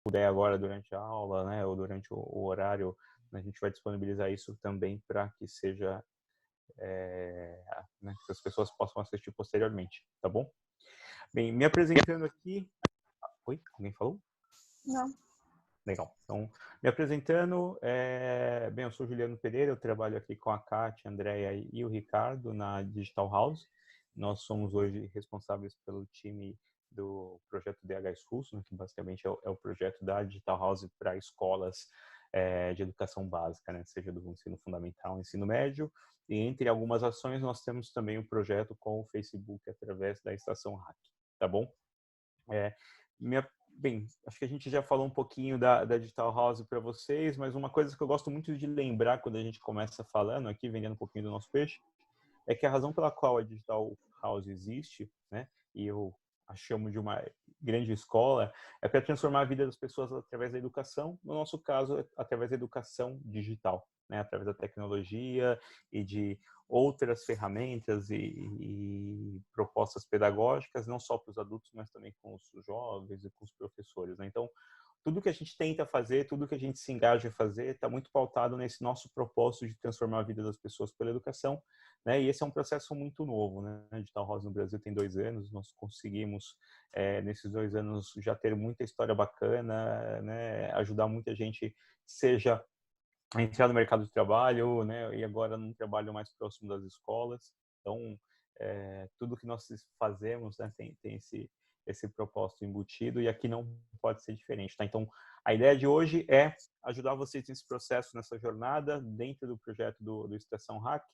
puder agora durante a aula, né, ou durante o horário, a gente vai disponibilizar isso também para que seja, né, que as pessoas possam assistir posteriormente, tá bom? Bem, me apresentando aqui... Oi? Alguém falou? Não. Legal. Então, me apresentando, bem, eu sou Juliano Pereira, eu trabalho aqui com a Kátia, a Andrea e o Ricardo na Digital House. Nós somos hoje responsáveis pelo time do projeto DH Schools, né, que basicamente é o projeto da Digital House para escolas de educação básica, né, seja do ensino fundamental, ensino médio. E entre algumas ações, nós temos também o projeto com o Facebook através da Estação Hack, tá bom? Bem, acho que a gente já falou um pouquinho da Digital House para vocês, mas uma coisa que eu gosto muito de lembrar quando a gente começa falando aqui, vendendo um pouquinho do nosso peixe, é que a razão pela qual a Digital House existe, né, e eu a chamo de uma grande escola, é para transformar a vida das pessoas através da educação, no nosso caso, através da educação digital, né, através da tecnologia e de outras ferramentas e propostas pedagógicas, não só para os adultos, mas também com os jovens e com os professores, né? Então, tudo que a gente tenta fazer, tudo que a gente se engaja a fazer, está muito pautado nesse nosso propósito de transformar a vida das pessoas pela educação, né? E esse é um processo muito novo, né? A Digital House no Brasil tem 2 anos, nós conseguimos, nesses 2 anos, já ter muita história bacana, né? Ajudar muita gente, seja a entrar no mercado de trabalho, né? E agora num trabalho mais próximo das escolas. Então, tudo que nós fazemos, né, tem esse propósito embutido, e aqui não pode ser diferente, tá? Então, a ideia de hoje é ajudar vocês nesse processo, nessa jornada, dentro do projeto do Estação Hack.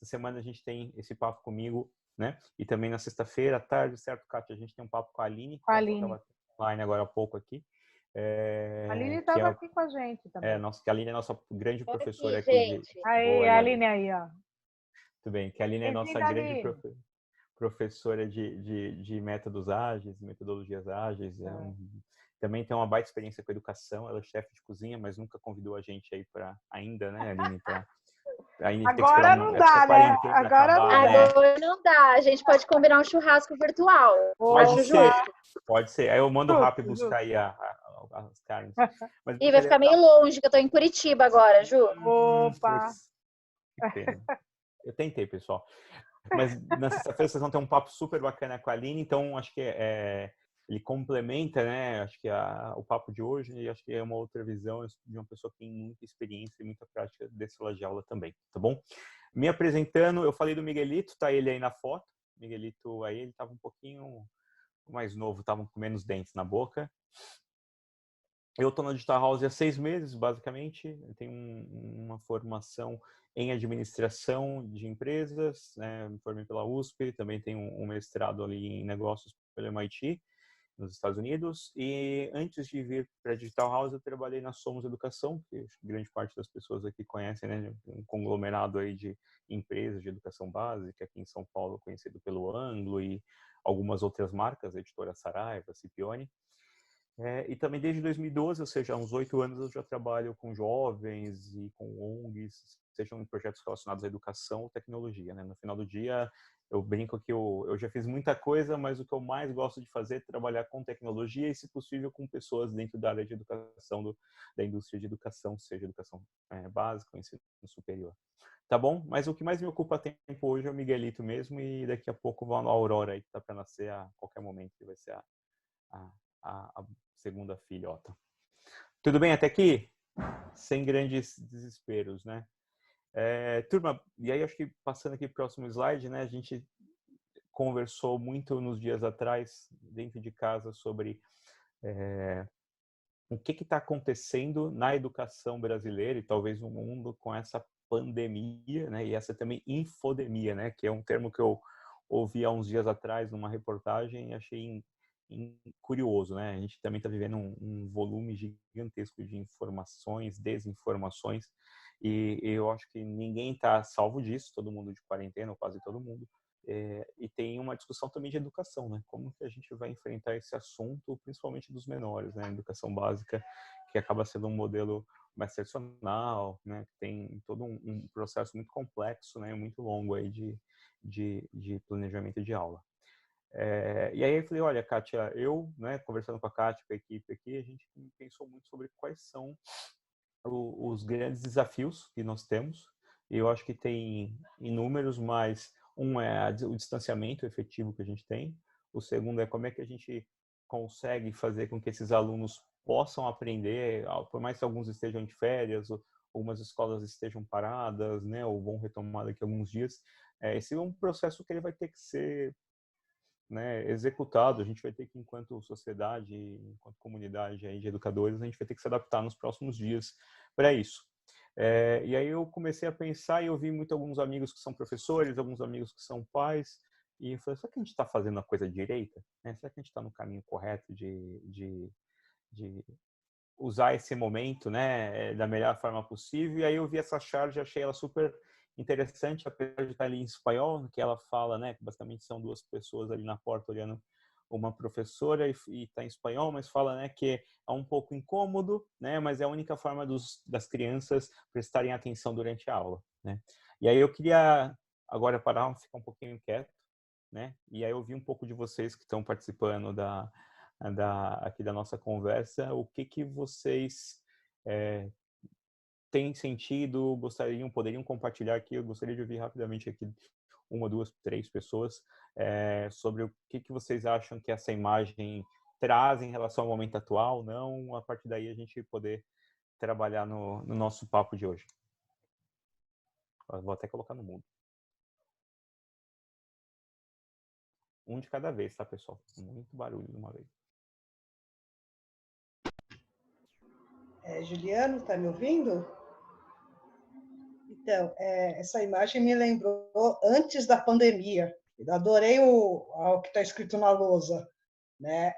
Essa semana a gente tem esse papo comigo, né? E também na sexta-feira à tarde, certo, Kátia? A gente tem um papo com a Aline, Com a que Aline. estava online agora há pouco aqui. A Aline Que estava aqui com a gente também. que a Aline é nossa grande Olha professora aqui, aqui de... gente. Aí, a Boa, Aline aí, ó. tudo bem, que a Aline é nossa Bem-vinda, grande Aline. professora de métodos ágeis, metodologias ágeis. Também tem uma baita experiência com educação, ela é chefe de cozinha, mas nunca convidou a gente aí para ainda, né, Aline, para ainda ter que esperar Agora não essa dá, né? quarentena Agora acabar, não né? dá. Agora não dá. A gente pode combinar um churrasco virtual. A Pode Juju. ser, pode ser. Aí eu mando o Rap Justo, buscar justo. aí as carnes. Mas Ih, vai brincadeira ficar tá... meio longe, que eu tô em Curitiba agora, Ju. Opa! Putz, que pena. Eu tentei, pessoal. Mas na sexta-feira vocês vão ter um papo super bacana com a Aline, então acho que ele complementa, né? Acho que o papo de hoje, e acho que é uma outra visão de uma pessoa que tem muita experiência e muita prática desse sala de aula também, tá bom? Me apresentando, eu falei do Miguelito, tá ele aí na foto. Miguelito aí, ele estava um pouquinho mais novo, estava com menos dentes na boca. Eu estou na Digital House há 6 meses, basicamente. Eu tenho uma formação em administração de empresas, né? Me formei pela USP, também tenho um mestrado ali em negócios pelo MIT, nos Estados Unidos. E antes de vir para a Digital House, eu trabalhei na Somos Educação, que grande parte das pessoas aqui conhecem, né? Um conglomerado aí de empresas de educação básica aqui em São Paulo, conhecido pelo Anglo e algumas outras marcas, a editora Saraiva, Scipione. E também desde 2012, ou seja, há uns 8 anos, eu já trabalho com jovens e com ONGs, sejam em projetos relacionados à educação ou tecnologia, né? No final do dia, eu brinco que eu já fiz muita coisa, mas o que eu mais gosto de fazer é trabalhar com tecnologia e, se possível, com pessoas dentro da área de educação, da indústria de educação, seja educação básica ou ensino superior. Tá bom? Mas o que mais me ocupa tempo hoje é o Miguelito mesmo, e daqui a pouco a Aurora aí, que tá para nascer a qualquer momento, que vai ser a, a segunda filhota. Tudo bem até aqui? Sem grandes desesperos, né? Turma, e aí acho que passando aqui para o próximo slide, né? A gente conversou muito nos dias atrás, dentro de casa, sobre o que está acontecendo na educação brasileira e talvez no mundo com essa pandemia, né? E essa também infodemia, né? Que é um termo que eu ouvi há uns dias atrás numa reportagem e achei curioso, né? A gente também está vivendo um volume gigantesco de informações, desinformações, e eu acho que ninguém está salvo disso, todo mundo de quarentena, ou quase todo mundo. E tem uma discussão também de educação, né? Como que a gente vai enfrentar esse assunto, principalmente dos menores, né? Educação básica, que acaba sendo um modelo mais tradicional, né? Tem todo um processo muito complexo, né? Muito longo aí de planejamento de aula. E aí eu falei, olha, Kátia, né, conversando com a Kátia, com a equipe aqui, a gente pensou muito sobre quais são os grandes desafios que nós temos. Eu acho que tem inúmeros, mas um é o distanciamento efetivo que a gente tem. O segundo é como é que a gente consegue fazer com que esses alunos possam aprender, por mais que alguns estejam de férias, ou algumas escolas estejam paradas, né, ou vão retomar daqui a alguns dias. Esse é um processo que ele vai ter que ser, né, executado. A gente vai ter que, enquanto sociedade, enquanto comunidade aí de educadores, a gente vai ter que se adaptar nos próximos dias para isso. E aí eu comecei a pensar e eu vi muito alguns amigos que são professores, alguns amigos que são pais, e eu falei, será que a gente está fazendo a coisa direita? Será que a gente está no caminho correto de usar esse momento, né, da melhor forma possível? E aí eu vi essa charge, achei ela super interessante, apesar de estar ali em espanhol, que ela fala, né, que basicamente são duas pessoas ali na porta olhando uma professora e está em espanhol, mas fala, né, que é um pouco incômodo, né, mas é a única forma das crianças prestarem atenção durante a aula, né? E aí eu queria agora parar, ficar um pouquinho quieto, né? E aí eu vi um pouco de vocês que estão participando aqui da nossa conversa, o que vocês têm sentido, poderiam compartilhar aqui. Eu gostaria de ouvir rapidamente aqui uma, duas, três pessoas sobre o que vocês acham que essa imagem traz em relação ao momento atual, não, a partir daí a gente poder trabalhar no nosso papo de hoje. Vou até colocar no mudo. Um de cada vez, tá, pessoal? Muito barulho de uma vez. Juliano, está me ouvindo? Então, essa imagem me lembrou antes da pandemia. Eu adorei o que está escrito na lousa, né?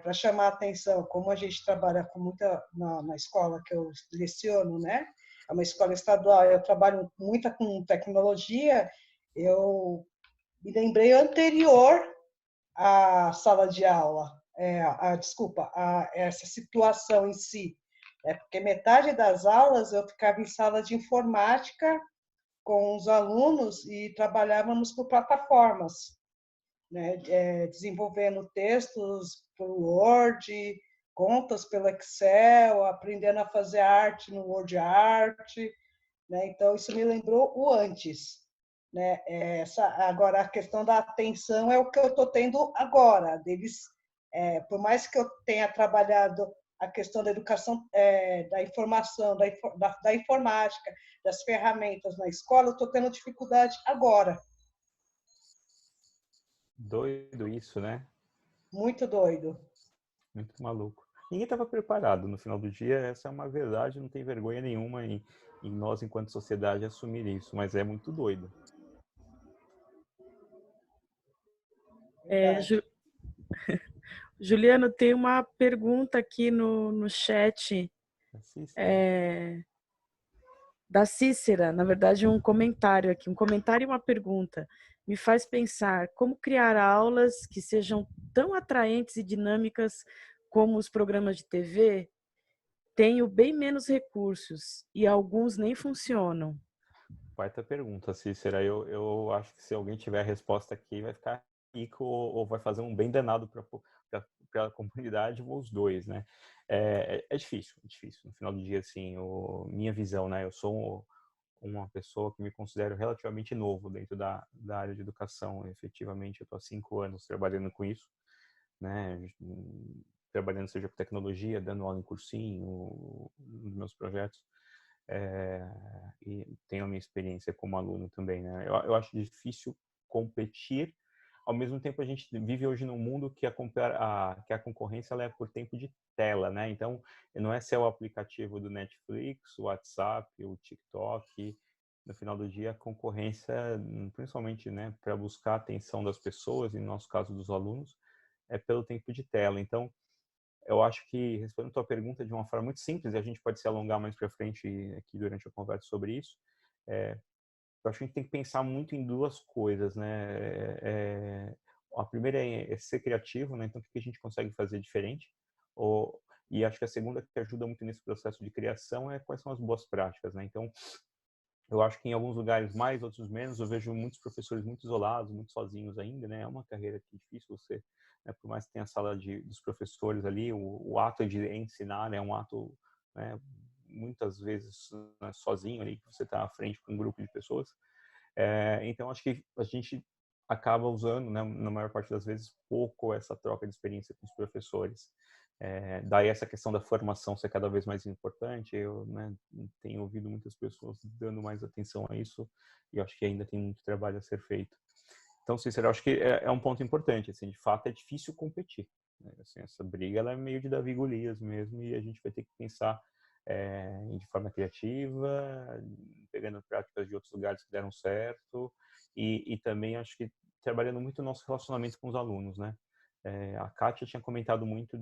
Para chamar a atenção, como a gente trabalha com muita na escola que eu leciono, né? É uma escola estadual, eu trabalho muito com tecnologia. Eu me lembrei anterior à sala de aula, desculpa, a essa situação em si. Porque metade das aulas eu ficava em sala de informática com os alunos e trabalhávamos por plataformas, né? Desenvolvendo textos pelo Word, contas pelo Excel, aprendendo a fazer arte no Word Art, né? Então, isso me lembrou o antes. Né? Agora, a questão da atenção é o que eu estou tendo agora. Deles, por mais que eu tenha trabalhado a questão da educação, da informação, da informática, das ferramentas na escola, eu estou tendo dificuldade agora. Doido isso, né? Muito doido. Muito maluco. Ninguém estava preparado. No final do dia, essa é uma verdade, não tem vergonha nenhuma em nós, enquanto sociedade, assumir isso, mas é muito doido. Juliano, tem uma pergunta aqui no chat da Cícera, na verdade um comentário aqui, um comentário e uma pergunta. Me faz pensar como criar aulas que sejam tão atraentes e dinâmicas como os programas de TV. Tenho bem menos recursos e alguns nem funcionam. Baita pergunta, Cícera. Eu acho que se alguém tiver a resposta aqui, vai ficar rico ou vai fazer um bem danado para a comunidade, ou os dois, né? É difícil, é difícil. No final do dia, assim, minha visão, né? Eu sou uma pessoa que me considero relativamente novo dentro da área de educação. Efetivamente, eu estou há 5 anos trabalhando com isso, né? Trabalhando seja com tecnologia, dando aula em cursinho, nos meus projetos. E tenho a minha experiência como aluno também, né? Eu acho difícil competir. Ao mesmo tempo, a gente vive hoje num mundo que a concorrência ela é por tempo de tela, né? Então, não é só o aplicativo do Netflix, o WhatsApp, o TikTok. No final do dia, a concorrência, principalmente, né, para buscar a atenção das pessoas, e no nosso caso dos alunos, é pelo tempo de tela. Então, eu acho que, respondendo a tua pergunta de uma forma muito simples, e a gente pode se alongar mais para frente aqui durante a conversa sobre isso, eu acho que a gente tem que pensar muito em duas coisas, né? A primeira é ser criativo, né? Então, o que a gente consegue fazer diferente? E acho que a segunda que ajuda muito nesse processo de criação é quais são as boas práticas, né? Então, Eu acho que em alguns lugares mais, outros menos, eu vejo muitos professores muito isolados, muito sozinhos ainda, né? É uma carreira que é difícil você, né? Por mais que tenha a sala dos professores ali, o ato de ensinar é um ato, né? Muitas vezes, né, sozinho ali, que você está à frente com um grupo de pessoas. Então, acho que a gente acaba usando, né, na maior parte das vezes, pouco essa troca de experiência com os professores. Daí essa questão da formação ser cada vez mais importante, eu, né, tenho ouvido muitas pessoas dando mais atenção a isso e acho que ainda tem muito trabalho a ser feito. Então, Cícero, eu acho que é um ponto importante, assim, de fato é difícil competir, né? Assim, essa briga ela é meio de Davi e Golias mesmo e a gente vai ter que pensar de forma criativa, pegando práticas de outros lugares que deram certo e também acho que trabalhando muito o nosso relacionamento com os alunos, né? A Kátia tinha comentado muito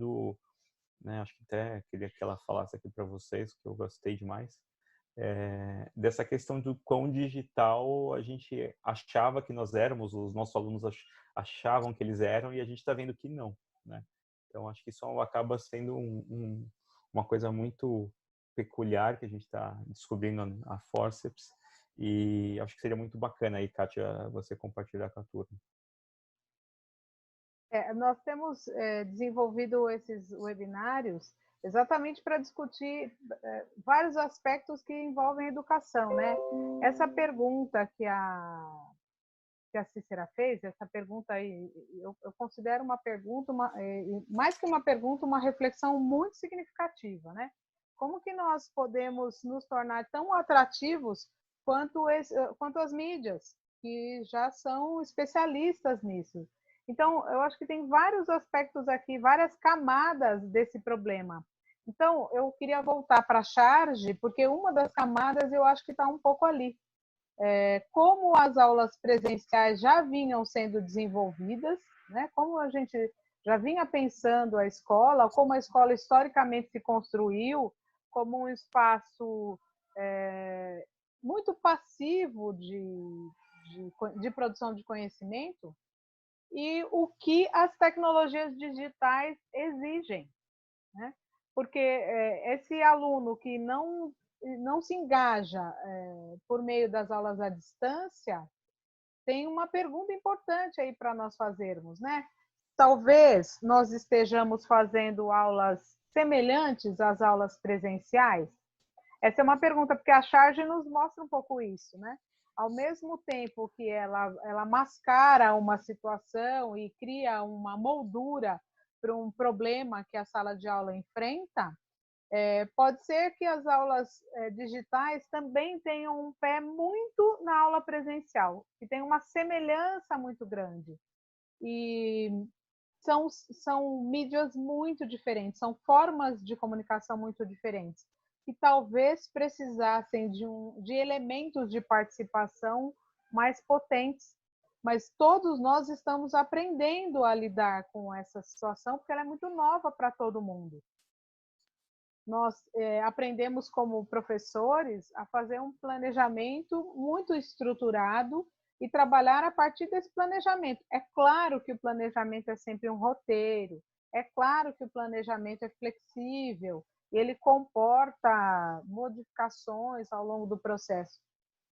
né, acho que até queria que ela falasse aqui para vocês, que eu gostei demais, dessa questão do quão digital a gente achava que nós éramos, os nossos alunos achavam que eles eram e a gente está vendo que não, né? Então, acho que isso acaba sendo uma coisa muito peculiar que a gente está descobrindo a Forceps e acho que seria muito bacana aí, Kátia, você compartilhar com a turma. Nós temos desenvolvido esses webinários exatamente para discutir vários aspectos que envolvem a educação, né? Essa pergunta que a Cícera fez, essa pergunta aí, eu considero uma pergunta, mais que uma pergunta, uma reflexão muito significativa, né? Como que nós podemos nos tornar tão atrativos quanto as mídias, que já são especialistas nisso? Então, eu acho que tem vários aspectos aqui, várias camadas desse problema. Então, eu queria voltar para a charge, porque uma das camadas eu acho que está um pouco ali. Como as aulas presenciais já vinham sendo desenvolvidas, né? Como a gente já vinha pensando a escola, como a escola historicamente se construiu, como um espaço muito passivo de produção de conhecimento, e o que as tecnologias digitais exigem, né? Porque esse aluno que não se engaja por meio das aulas à distância, tem uma pergunta importante aí para nós fazermos, né? Talvez nós estejamos fazendo aulas semelhantes às aulas presenciais. Essa é uma pergunta, porque a charge nos mostra um pouco isso, né? Ao mesmo tempo que ela mascara uma situação e cria uma moldura para um problema que a sala de aula enfrenta, pode ser que as aulas digitais também tenham um pé muito na aula presencial, que tem uma semelhança muito grande. E são mídias muito diferentes, são formas de comunicação muito diferentes, que talvez precisassem de elementos de participação mais potentes. Mas todos nós estamos aprendendo a lidar com essa situação, porque ela é muito nova para todo mundo. Nós aprendemos como professores a fazer um planejamento muito estruturado e trabalhar a partir desse planejamento. É claro que o planejamento é sempre um roteiro, é claro que o planejamento é flexível, ele comporta modificações ao longo do processo.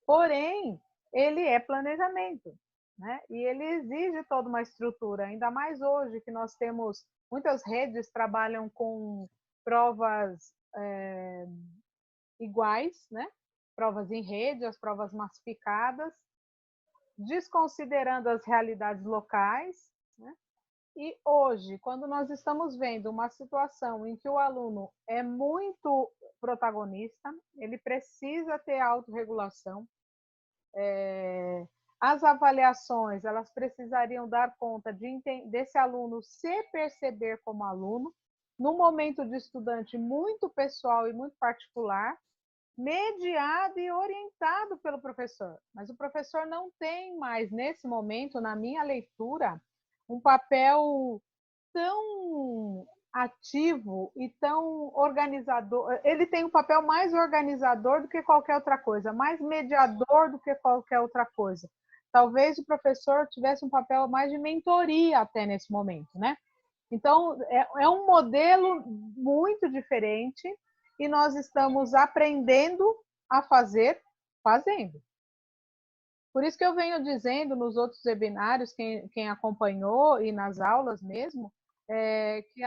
Porém, ele é planejamento, né? E ele exige toda uma estrutura, ainda mais hoje que nós temos, muitas redes trabalham com provas iguais, né? Provas em rede, as provas massificadas, desconsiderando as realidades locais, né? E hoje, quando nós estamos vendo uma situação em que o aluno é muito protagonista, ele precisa ter autorregulação, as avaliações, elas precisariam dar conta desse aluno se perceber como aluno, num momento de estudante muito pessoal e muito particular, mediado e orientado pelo professor. Mas o professor não tem mais, nesse momento, na minha leitura, um papel tão ativo e tão organizador. Ele tem um papel mais organizador do que qualquer outra coisa, mais mediador do que qualquer outra coisa. Talvez o professor tivesse um papel mais de mentoria até nesse momento, né? Então, é um modelo muito diferente e nós estamos aprendendo a fazer, fazendo. Por isso que eu venho dizendo nos outros webinários, quem acompanhou e nas aulas mesmo, que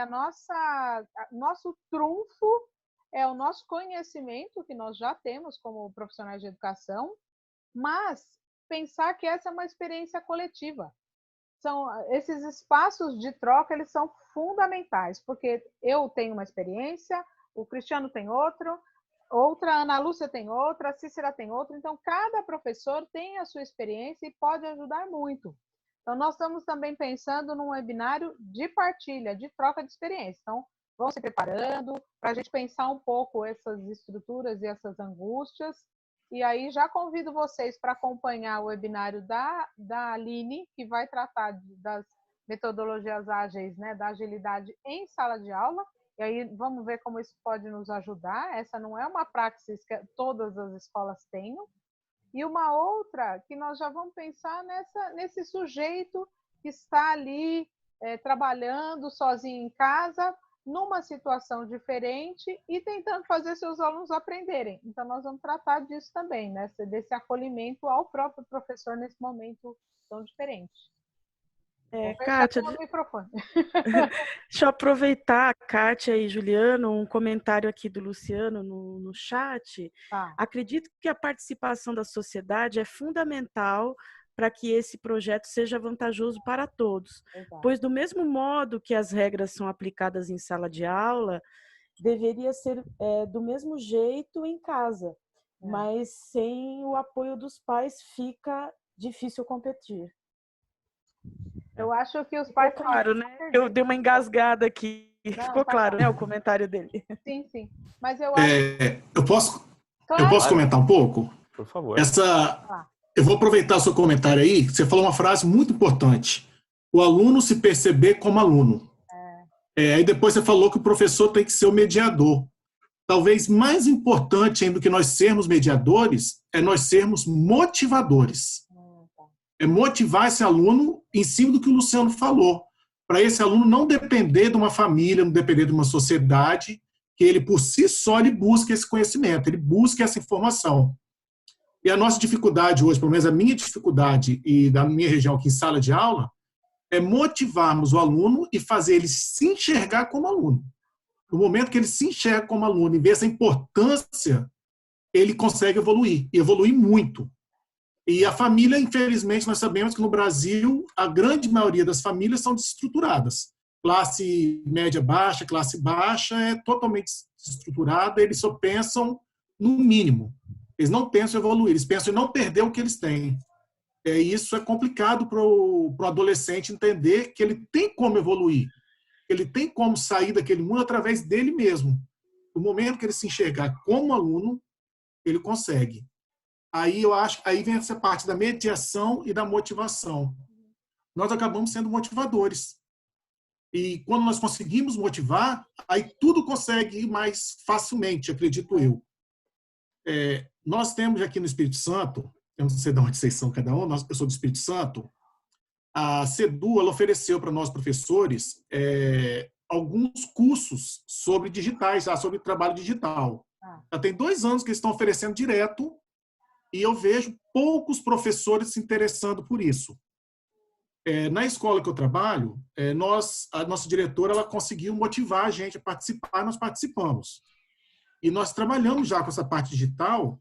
nosso trunfo é o nosso conhecimento, que nós já temos como profissionais de educação, mas pensar que essa é uma experiência coletiva. Esses espaços de troca, eles são fundamentais, porque eu tenho uma experiência, o Cristiano tem outra, a Ana Lúcia tem outra, a Cícera tem outra, então cada professor tem a sua experiência e pode ajudar muito. Então, nós estamos também pensando num webinário de partilha, de troca de experiência. Então, vão se preparando para a gente pensar um pouco essas estruturas e essas angústias. E aí já convido vocês para acompanhar o webinário da Aline, que vai tratar das metodologias ágeis, né, da agilidade em sala de aula. E aí vamos ver como isso pode nos ajudar. Essa não é uma praxis que todas as escolas tenham. E uma outra que nós já vamos pensar nesse sujeito que está ali trabalhando sozinho em casa, numa situação diferente e tentando fazer seus alunos aprenderem. Então, nós vamos tratar disso também, né? Desse acolhimento ao próprio professor nesse momento tão diferente. Kátia, o microfone. Deixa eu aproveitar, Kátia e Juliano, um comentário aqui do Luciano no chat. Tá. Acredito que a participação da sociedade é fundamental para que esse projeto seja vantajoso para todos. Exato. Pois, do mesmo modo que as regras são aplicadas em sala de aula, deveria ser do mesmo jeito em casa. Mas sem o apoio dos pais fica difícil competir. Eu acho que os pais... Ficou claro, né? Eu dei uma engasgada aqui. Não, ficou claro, né? O comentário dele. Sim, sim. Mas eu acho... Eu posso comentar um pouco? Por favor. Eu vou aproveitar o seu comentário aí. Você falou uma frase muito importante. O aluno se perceber como aluno. Aí depois você falou que o professor tem que ser o mediador. Talvez mais importante ainda do que nós sermos mediadores é nós sermos motivadores. É motivar esse aluno em cima do que o Luciano falou, para esse aluno não depender de uma família, não depender de uma sociedade, que ele por si só ele busque esse conhecimento, ele busque essa informação. E a nossa dificuldade hoje, pelo menos a minha dificuldade e da minha região aqui em sala de aula, é motivarmos o aluno e fazer ele se enxergar como aluno. No momento que ele se enxerga como aluno e vê essa importância, ele consegue evoluir, e evoluir muito. E a família, infelizmente, nós sabemos que no Brasil, a grande maioria das famílias são desestruturadas. Classe média baixa, classe baixa é totalmente desestruturada, eles só pensam no mínimo. Eles não pensam em evoluir, eles pensam em não perder o que eles têm. Isso é complicado para o adolescente entender que ele tem como evoluir, que ele tem como sair daquele mundo através dele mesmo. No momento que ele se enxergar como aluno, ele consegue. Aí eu acho, aí vem essa parte da mediação e da motivação. Nós acabamos sendo motivadores. E quando nós conseguimos motivar, aí tudo consegue ir mais facilmente, acredito eu. Nós temos aqui no Espírito Santo, eu não sei de onde vocês são cada um, eu sou do Espírito Santo, a CEDU ela ofereceu para nós professores alguns cursos sobre digitais, sobre trabalho digital. Já tem 2 anos que eles estão oferecendo direto, e eu vejo poucos professores se interessando por isso. Na escola que eu trabalho, a nossa diretora ela conseguiu motivar a gente a participar, nós participamos. E nós trabalhamos já com essa parte digital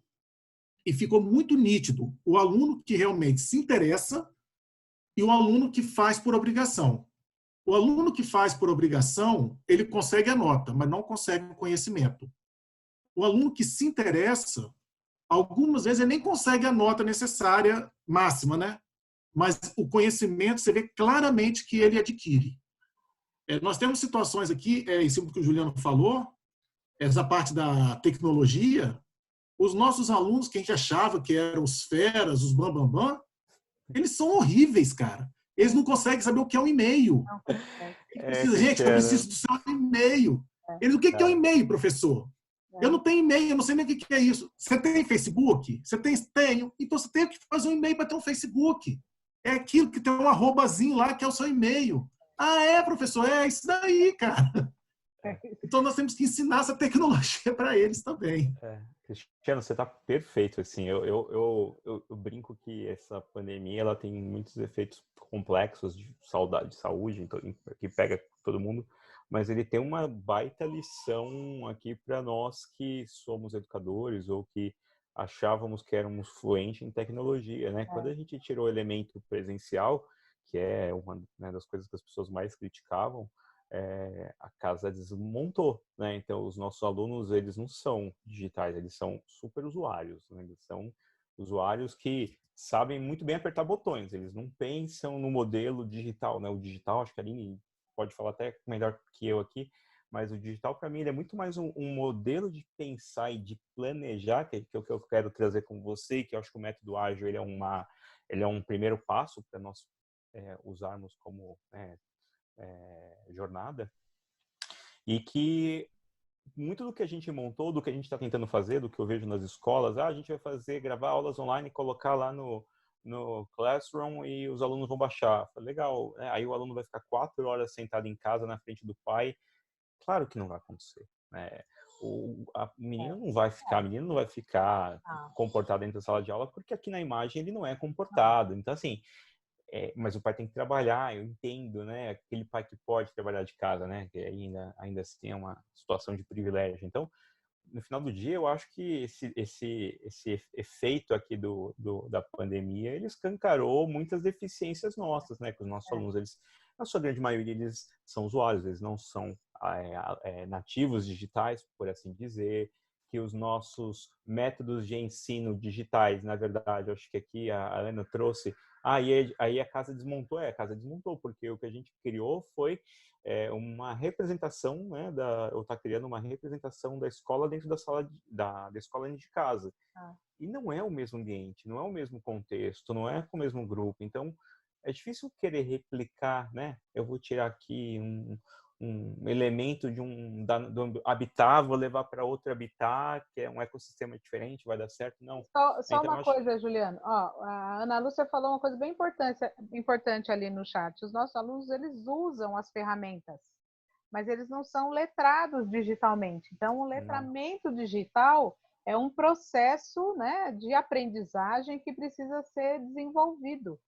e ficou muito nítido o aluno que realmente se interessa e o aluno que faz por obrigação. O aluno que faz por obrigação, ele consegue a nota, mas não consegue o conhecimento. O aluno que se interessa, algumas vezes ele nem consegue a nota necessária máxima, né? Mas o conhecimento, você vê claramente que ele adquire. Nós temos situações aqui, em cima do que o Juliano falou, essa parte da tecnologia, os nossos alunos, que a gente achava que eram os feras, os bambambam, eles são horríveis, cara. Eles não conseguem saber o que é um e-mail. Gente, eu preciso do seu e-mail. Eles, o que é um e-mail, professor? Eu não tenho e-mail, eu não sei nem o que é isso. Você tem Facebook? Você tem? Tenho. Então você tem que fazer um e-mail para ter um Facebook. É aquilo que tem um arrobazinho lá, que é o seu e-mail. Ah, professor? É isso daí, cara. Então, nós temos que ensinar essa tecnologia para eles também. Cristiano, você está perfeito. Assim, eu brinco que essa pandemia ela tem muitos efeitos complexos de saúde, então, que pega todo mundo, mas ele tem uma baita lição aqui para nós que somos educadores ou que achávamos que éramos fluentes em tecnologia, né? Quando a gente tirou o elemento presencial, que é uma, né, das coisas que as pessoas mais criticavam, a casa desmontou, né? Então, os nossos alunos, eles não são digitais, eles são super usuários, né? Eles são usuários que sabem muito bem apertar botões, eles não pensam no modelo digital, né? O digital, acho que a Aline pode falar até melhor que eu aqui, mas o digital, para mim, ele é muito mais um modelo de pensar e de planejar, que é o que eu quero trazer com você, que eu acho que o método ágil ele é um primeiro passo para nós usarmos como jornada, e que muito do que a gente montou, do que a gente está tentando fazer, do que eu vejo nas escolas, a gente vai gravar aulas online e colocar lá no Classroom e os alunos vão baixar. Legal, aí o aluno vai ficar 4 horas sentado em casa na frente do pai. Claro que não vai acontecer, né? A menina não vai ficar comportada dentro da sala de aula, porque aqui na imagem ele não é comportado. Então, assim, mas o pai tem que trabalhar, eu entendo, né? Aquele pai que pode trabalhar de casa, né? Que ainda assim é uma situação de privilégio. Então, no final do dia, eu acho que esse efeito aqui da pandemia, ele escancarou muitas deficiências nossas, né? Que os nossos alunos, eles, na sua grande maioria, eles são usuários, eles não são nativos digitais, por assim dizer, que os nossos métodos de ensino digitais, na verdade, eu acho que aqui a Ana trouxe, aí a casa desmontou, a casa desmontou, porque o que a gente criou foi uma representação, né, eu estou criando uma representação da escola dentro da sala da escola dentro de casa. E não é o mesmo ambiente, não é o mesmo contexto, não é com o mesmo grupo. Então, é difícil querer replicar, né? Eu vou tirar aqui um elemento do habitat, vou levar para outro habitat, que é um ecossistema diferente, vai dar certo? Não. Só uma coisa, Juliano. A Ana Lúcia falou uma coisa bem importante ali no chat. Os nossos alunos, eles usam as ferramentas, mas eles não são letrados digitalmente. Então, o letramento digital é um processo, né, de aprendizagem que precisa ser desenvolvido.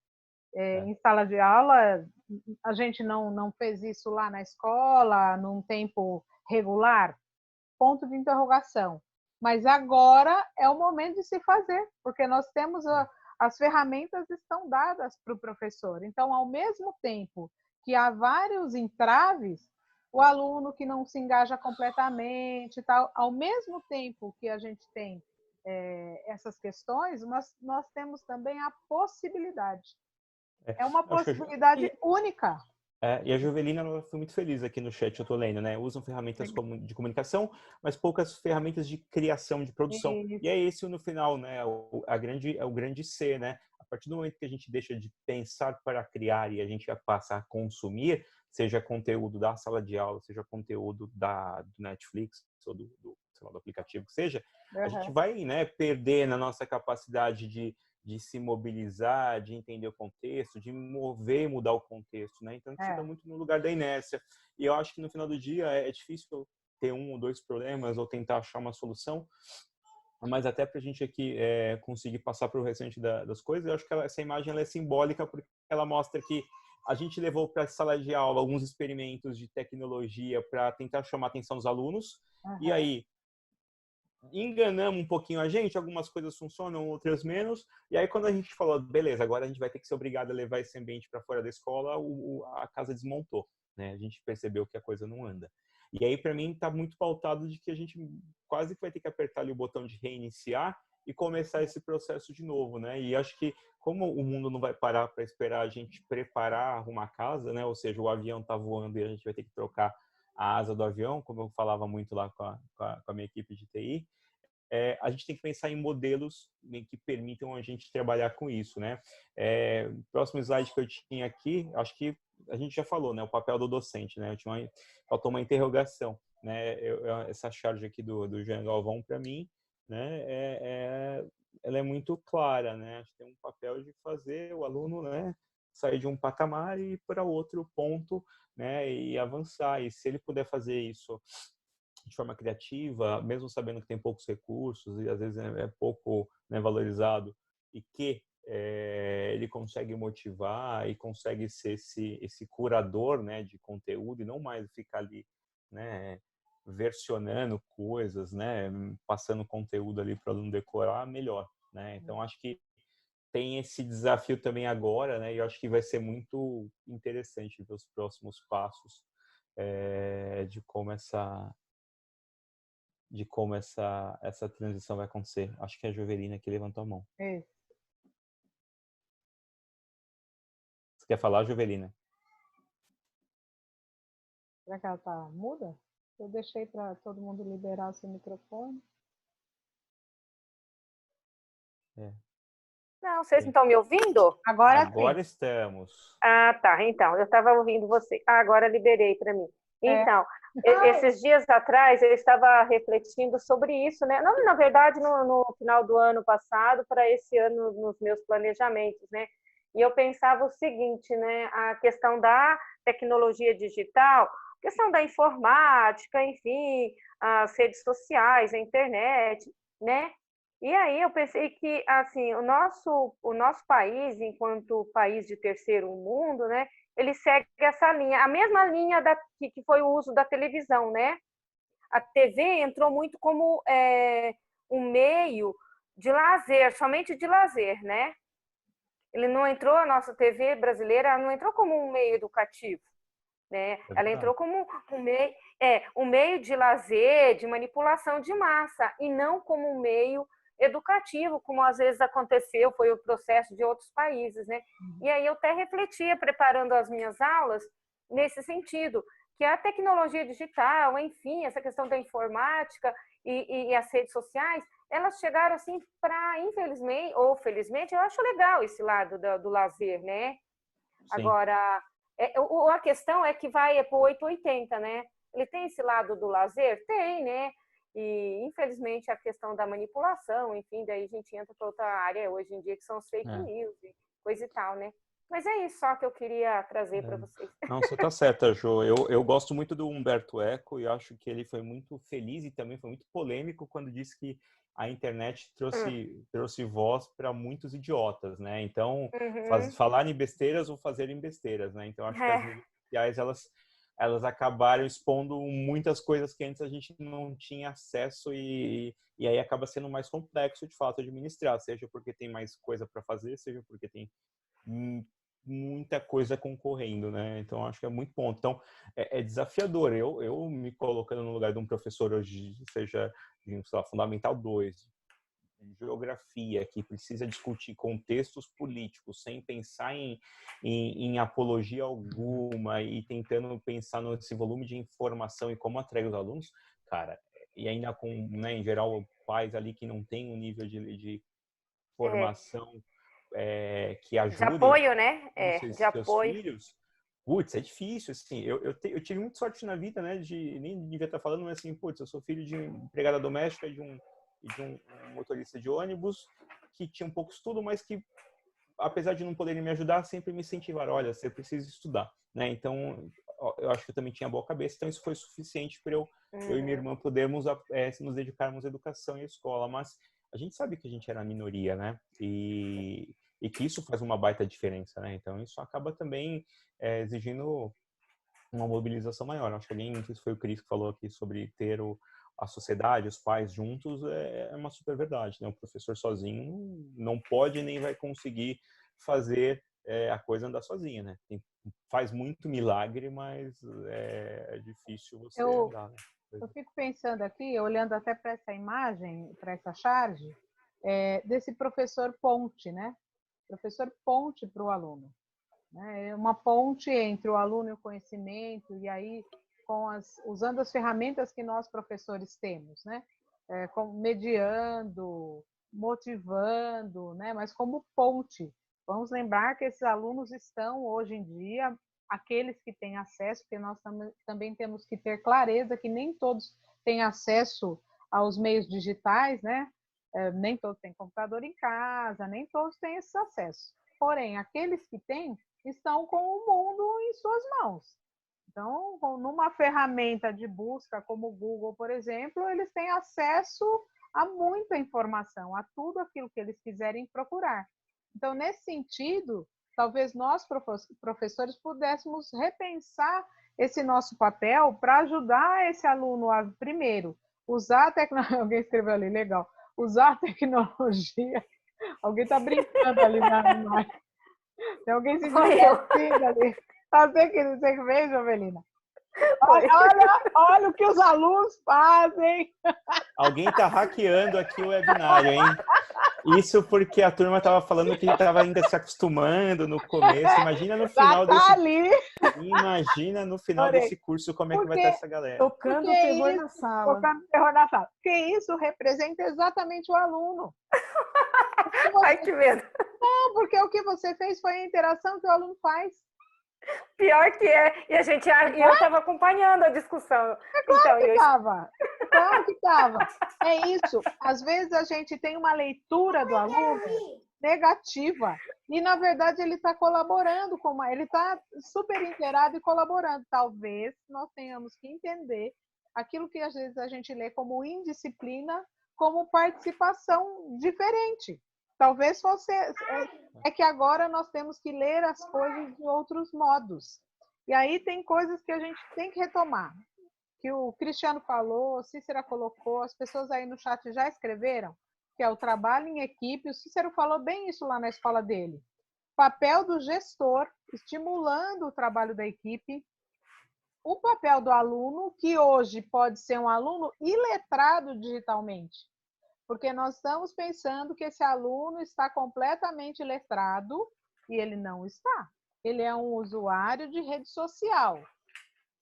Em sala de aula, a gente não fez isso lá na escola, num tempo regular? Ponto de interrogação. Mas agora é o momento de se fazer, porque nós temos as ferramentas estão dadas para o professor. Então, ao mesmo tempo que há vários entraves, o aluno que não se engaja completamente, tal, ao mesmo tempo que a gente tem essas questões, nós temos também a possibilidade. É uma possibilidade única. E a Jovelina, ela foi muito feliz aqui no chat, eu tô lendo, né? Usam ferramentas de comunicação, mas poucas ferramentas de criação, de produção. E é esse, no final, né? O grande C, né? A partir do momento que a gente deixa de pensar para criar e a gente passa a consumir, seja conteúdo da sala de aula, seja conteúdo do Netflix, ou do aplicativo que seja, a gente vai, né, perder na nossa capacidade de se mobilizar, de entender o contexto, de mover e mudar o contexto, né? Então, a gente fica muito no lugar da inércia. E eu acho que no final do dia é difícil ter 1 ou 2 problemas ou tentar achar uma solução, mas até para a gente aqui conseguir passar para o restante das coisas, eu acho que essa imagem ela é simbólica porque ela mostra que a gente levou para a sala de aula alguns experimentos de tecnologia para tentar chamar a atenção dos alunos, e aí enganamos um pouquinho a gente, algumas coisas funcionam, outras menos, e aí quando a gente falou, beleza, agora a gente vai ter que ser obrigado a levar esse ambiente para fora da escola, a casa desmontou, né? A gente percebeu que a coisa não anda. E aí, para mim, está muito pautado de que a gente quase que vai ter que apertar ali o botão de reiniciar e começar esse processo de novo, né? E acho que como o mundo não vai parar para esperar a gente preparar, arrumar a casa, né? Ou seja, o avião está voando e a gente vai ter que trocar a asa do avião, como eu falava muito lá com a minha equipe de TI, a gente tem que pensar em modelos que permitam a gente trabalhar com isso, né? O próximo slide que eu tinha aqui, acho que a gente já falou, né? O papel do docente, né? Faltou uma interrogação, né? Essa charge aqui do Jean Galvão, para mim, né? Ela é muito clara, né? Acho que tem um papel de fazer o aluno, né? sair de um patamar e ir para outro ponto, né, e avançar. E se ele puder fazer isso de forma criativa, mesmo sabendo que tem poucos recursos e às vezes é pouco, né, valorizado, e que ele consegue motivar e consegue ser esse curador, né, de conteúdo e não mais ficar ali, né, versionando coisas, né, passando conteúdo ali para o aluno decorar, melhor, né? Então acho que tem esse desafio também agora, né? E eu acho que vai ser muito interessante ver os próximos passos de como essa transição vai acontecer. Acho que é a Jovelina que levantou a mão. Você quer falar, Jovelina? Será que ela está muda? Eu deixei para todo mundo liberar seu microfone. Não, vocês não estão me ouvindo? Agora estamos. Ah, tá. Então, eu estava ouvindo você. Agora liberei para mim. Então, esses dias atrás eu estava refletindo sobre isso, né? Não, na verdade, no final do ano passado, para esse ano, nos meus planejamentos, né? E eu pensava o seguinte, né? A questão da tecnologia digital, a questão da informática, enfim, as redes sociais, a internet, né? E aí eu pensei que, assim, o nosso país, enquanto país de terceiro mundo, né, ele segue essa linha, a mesma linha que foi o uso da televisão, né? A TV entrou muito como um meio de lazer, somente de lazer, né? Ele não entrou, a nossa TV brasileira não entrou como um meio educativo, né? Ela entrou como um meio de lazer, de manipulação de massa, e não como um meio educativo, como às vezes aconteceu, foi o processo de outros países, né? E aí eu até refletia, preparando as minhas aulas, nesse sentido, que a tecnologia digital, enfim, essa questão da informática e as redes sociais, elas chegaram assim para, infelizmente, ou felizmente, eu acho legal esse lado do lazer, né? Sim. Agora, a questão é que vai para o 880, né? Ele tem esse lado do lazer? Tem, né? E, infelizmente, a questão da manipulação, enfim, daí a gente entra para outra área hoje em dia, que são os fake news e coisa e tal, né? Mas é isso só que eu queria trazer para vocês. Não, você está certa, Jo. Eu gosto muito do Humberto Eco e acho que ele foi muito feliz e também foi muito polêmico quando disse que a internet trouxe voz para muitos idiotas, né? Então, falar em besteiras ou fazer em besteiras, né? Então, acho que as redes sociais, elas acabaram expondo muitas coisas que antes a gente não tinha acesso e aí acaba sendo mais complexo, de fato, administrar, seja porque tem mais coisa para fazer, seja porque tem muita coisa concorrendo, né? Então, acho que é muito bom. Então, é desafiador. Eu me colocando no lugar de um professor hoje, seja de, sei lá, Fundamental 2, geografia, que precisa discutir contextos políticos sem pensar em apologia alguma e tentando pensar nesse volume de informação e como atrair os alunos, cara, e ainda com, né, em geral, pais ali que não tem um nível de formação que ajude de apoio, né? De apoio. Filhos, putz, é difícil, assim, eu tive muita sorte na vida, né, nem devia estar falando, mas assim, putz, eu sou filho de empregada doméstica e de um motorista de ônibus que tinha um pouco de estudo, mas que, apesar de não poderem me ajudar, sempre me incentivaram, olha, você precisa estudar, né? Então, eu acho que eu também tinha boa cabeça, então isso foi suficiente para eu e minha irmã podermos nos dedicarmos à educação e à escola, mas a gente sabe que a gente era a minoria, né? E que isso faz uma baita diferença, né? Então, isso acaba também exigindo uma mobilização maior. Acho que não sei se foi o Cris que falou aqui sobre ter a sociedade, os pais juntos, é uma super verdade, né? O professor sozinho não pode nem vai conseguir fazer a coisa andar sozinha, né? Faz muito milagre, mas é difícil você andar, né? Eu fico pensando aqui, olhando até para essa imagem, para essa charge, desse professor ponte, né? Professor ponte para o aluno. É uma ponte entre o aluno e o conhecimento, e aí usando as ferramentas que nós professores temos, né? Mediando, motivando, né? Mas como ponte. Vamos lembrar que esses alunos estão hoje em dia, aqueles que têm acesso, porque nós também temos que ter clareza que nem todos têm acesso aos meios digitais, né? Nem todos têm computador em casa, nem todos têm esse acesso. Porém, aqueles que têm estão com o mundo em suas mãos. Então, numa ferramenta de busca como o Google, por exemplo, eles têm acesso a muita informação, a tudo aquilo que eles quiserem procurar. Então, nesse sentido, talvez nós, professores, pudéssemos repensar esse nosso papel para ajudar esse aluno a, primeiro, usar a tecnologia. Alguém escreveu ali, legal. Usar a tecnologia. Alguém está brincando ali na imagem. Tem alguém se divertindo ali. Você que fez, Jovelina? Olha o que os alunos fazem. Alguém está hackeando aqui o webinário, hein? Isso porque a turma estava falando que estava ainda se acostumando no começo. Imagina no final Imagina no final desse curso como é que vai estar essa galera. Tocando terror na sala. Tocando terror na sala. Porque isso representa exatamente o aluno. Ai, que medo. Não, porque o que você fez foi a interação que o aluno faz. Pior que é. E eu estava acompanhando a discussão. É claro que estava. Claro que estava. É isso. Às vezes a gente tem uma leitura do aluno negativa e, na verdade, ele está colaborando, ele está super inteirado e colaborando. Talvez nós tenhamos que entender aquilo que, às vezes, a gente lê como indisciplina, como participação diferente. Talvez fosse... É que agora nós temos que ler as coisas de outros modos. E aí tem coisas que a gente tem que retomar. Que o Cristiano falou, Cícera colocou, as pessoas aí no chat já escreveram, que é o trabalho em equipe. O Cícero falou bem isso lá na escola dele. Papel do gestor, estimulando o trabalho da equipe. O papel do aluno, que hoje pode ser um aluno iletrado digitalmente. Porque nós estamos pensando que esse aluno está completamente letrado e ele não está. Ele é um usuário de rede social.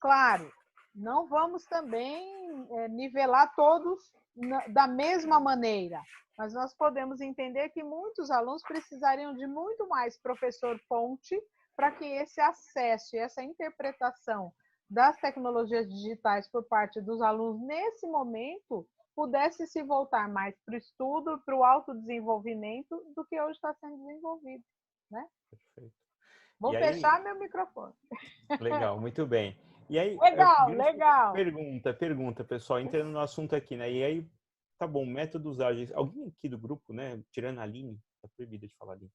Claro, não vamos também nivelar todos da mesma maneira, mas nós podemos entender que muitos alunos precisariam de muito mais professor ponte para que esse acesso e essa interpretação das tecnologias digitais por parte dos alunos nesse momento pudesse se voltar mais para o estudo, para o autodesenvolvimento, do que hoje está sendo desenvolvido. Né? Perfeito. Vou fechar meu microfone. Legal, muito bem. E aí, legal. Pergunta, pessoal, entrando no assunto aqui, né? E aí, tá bom, métodos ágeis. Alguém aqui do grupo, né? Tirando a Aline, tá proibido de falar ali.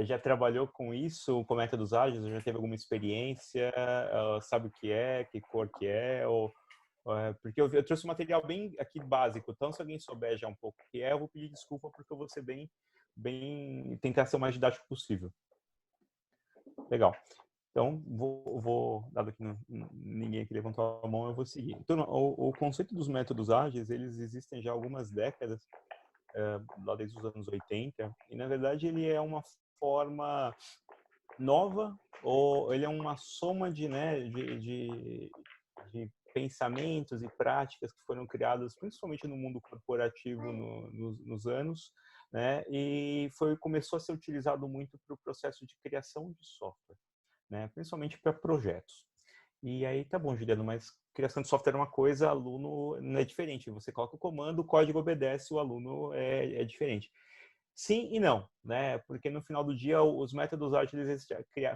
Já trabalhou com isso, com métodos ágeis? Já teve alguma experiência? Sabe o que é? Que cor que é? Porque eu trouxe um material bem aqui básico, então se alguém souber já um pouco o que é, eu vou pedir desculpa porque eu vou ser bem tentar ser o mais didático possível. Legal. Então, dado que ninguém aqui levantou a mão, eu vou seguir. Então, o conceito dos métodos ágeis, eles existem já há algumas décadas, lá desde os anos 80, e na verdade ele é uma forma nova, ou ele é uma soma de pensamentos e práticas que foram criadas principalmente no mundo corporativo nos anos, né? E começou a ser utilizado muito para o processo de criação de software, né? Principalmente para projetos. E aí, tá bom, Juliano, mas criação de software é uma coisa, aluno não é diferente. Você coloca o comando, o código obedece, o aluno é diferente. Sim e não, né? Porque no final do dia os métodos ágeis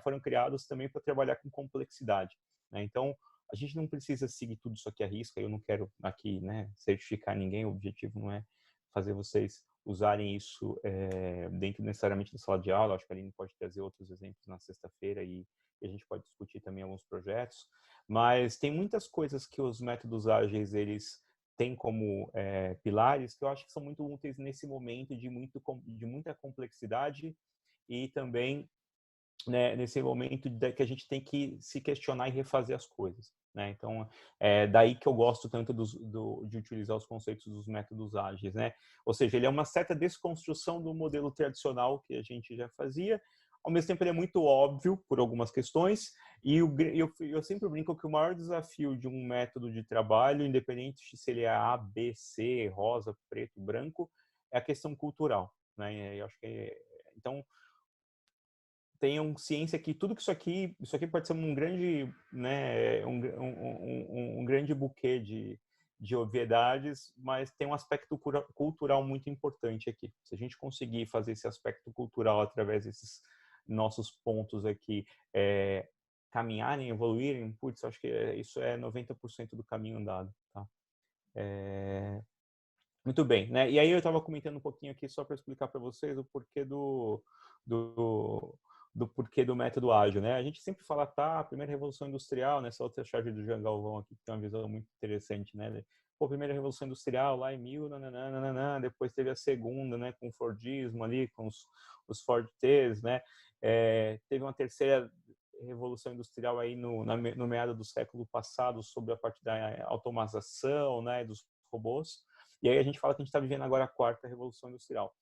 foram criados também para trabalhar com complexidade, né? Então, a gente não precisa seguir tudo isso aqui à risca. Eu não quero aqui, né, certificar ninguém. O objetivo não é fazer vocês usarem isso dentro necessariamente da sala de aula. Acho que a Aline pode trazer outros exemplos na sexta-feira e a gente pode discutir também alguns projetos. Mas tem muitas coisas que os métodos ágeis eles têm como pilares que eu acho que são muito úteis nesse momento de muita complexidade e também, né, nesse momento que a gente tem que se questionar e refazer as coisas, né? Então, daí que eu gosto tanto de utilizar os conceitos dos métodos ágeis, né? Ou seja, ele é uma certa desconstrução do modelo tradicional que a gente já fazia. Ao mesmo tempo, ele é muito óbvio por algumas questões, e eu sempre brinco que o maior desafio de um método de trabalho, independente se ele é A, B, C, rosa, preto, branco, é a questão cultural, né? Eu acho que então tenham ciência que tudo que isso aqui pode ser um grande, né, um grande buquê de obviedades, mas tem um aspecto cultural muito importante aqui. Se a gente conseguir fazer esse aspecto cultural através nossos pontos aqui caminharem, evoluírem, putz, acho que isso é 90% do caminho andado, tá? Muito bem, né? E aí eu estava comentando um pouquinho aqui só para explicar para vocês o porquê do porquê do método ágil, né? A gente sempre fala, tá, a primeira revolução industrial, nessa outra charge do Jean Galvão aqui, que tem uma visão muito interessante, né? Pô, primeira revolução industrial lá em 1000, nananana, depois teve a segunda, né, com o Fordismo ali, com os Ford T's, né? Teve uma terceira revolução industrial aí no meado do século passado sobre a parte da automatização, né, dos robôs. E aí a gente fala que a gente está vivendo agora a quarta revolução industrial.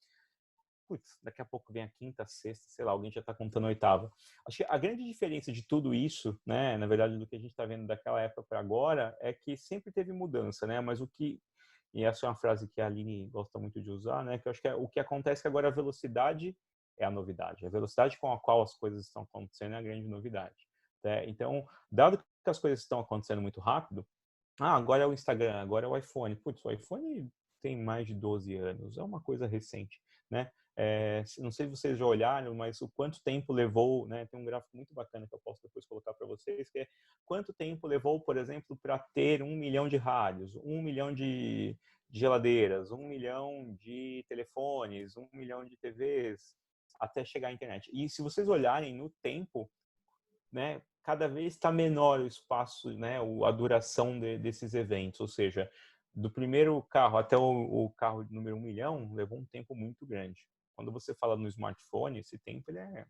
Putz, daqui a pouco vem a quinta, sexta, sei lá, alguém já está contando a oitava. Acho que a grande diferença de tudo isso, né, na verdade, do que a gente está vendo daquela época para agora, é que sempre teve mudança, né? Mas e essa é uma frase que a Aline gosta muito de usar, né? Que eu acho que o que acontece é que agora a velocidade é a novidade. A velocidade com a qual as coisas estão acontecendo é a grande novidade. Né? Então, dado que as coisas estão acontecendo muito rápido, agora é o Instagram, agora é o iPhone. Putz, o iPhone tem mais de 12 anos, é uma coisa recente, né? Não sei se vocês já olharam, mas o quanto tempo levou, né? Tem um gráfico muito bacana que eu posso depois colocar para vocês, que é quanto tempo levou, por exemplo, para ter 1 milhão de rádios, 1 milhão de geladeiras, 1 milhão de telefones, 1 milhão de TVs, até chegar à internet. E se vocês olharem no tempo, né, cada vez está menor o espaço, né, a duração desses eventos, ou seja, do primeiro carro até o carro número 1 milhão, levou um tempo muito grande. Quando você fala no smartphone, esse tempo ele é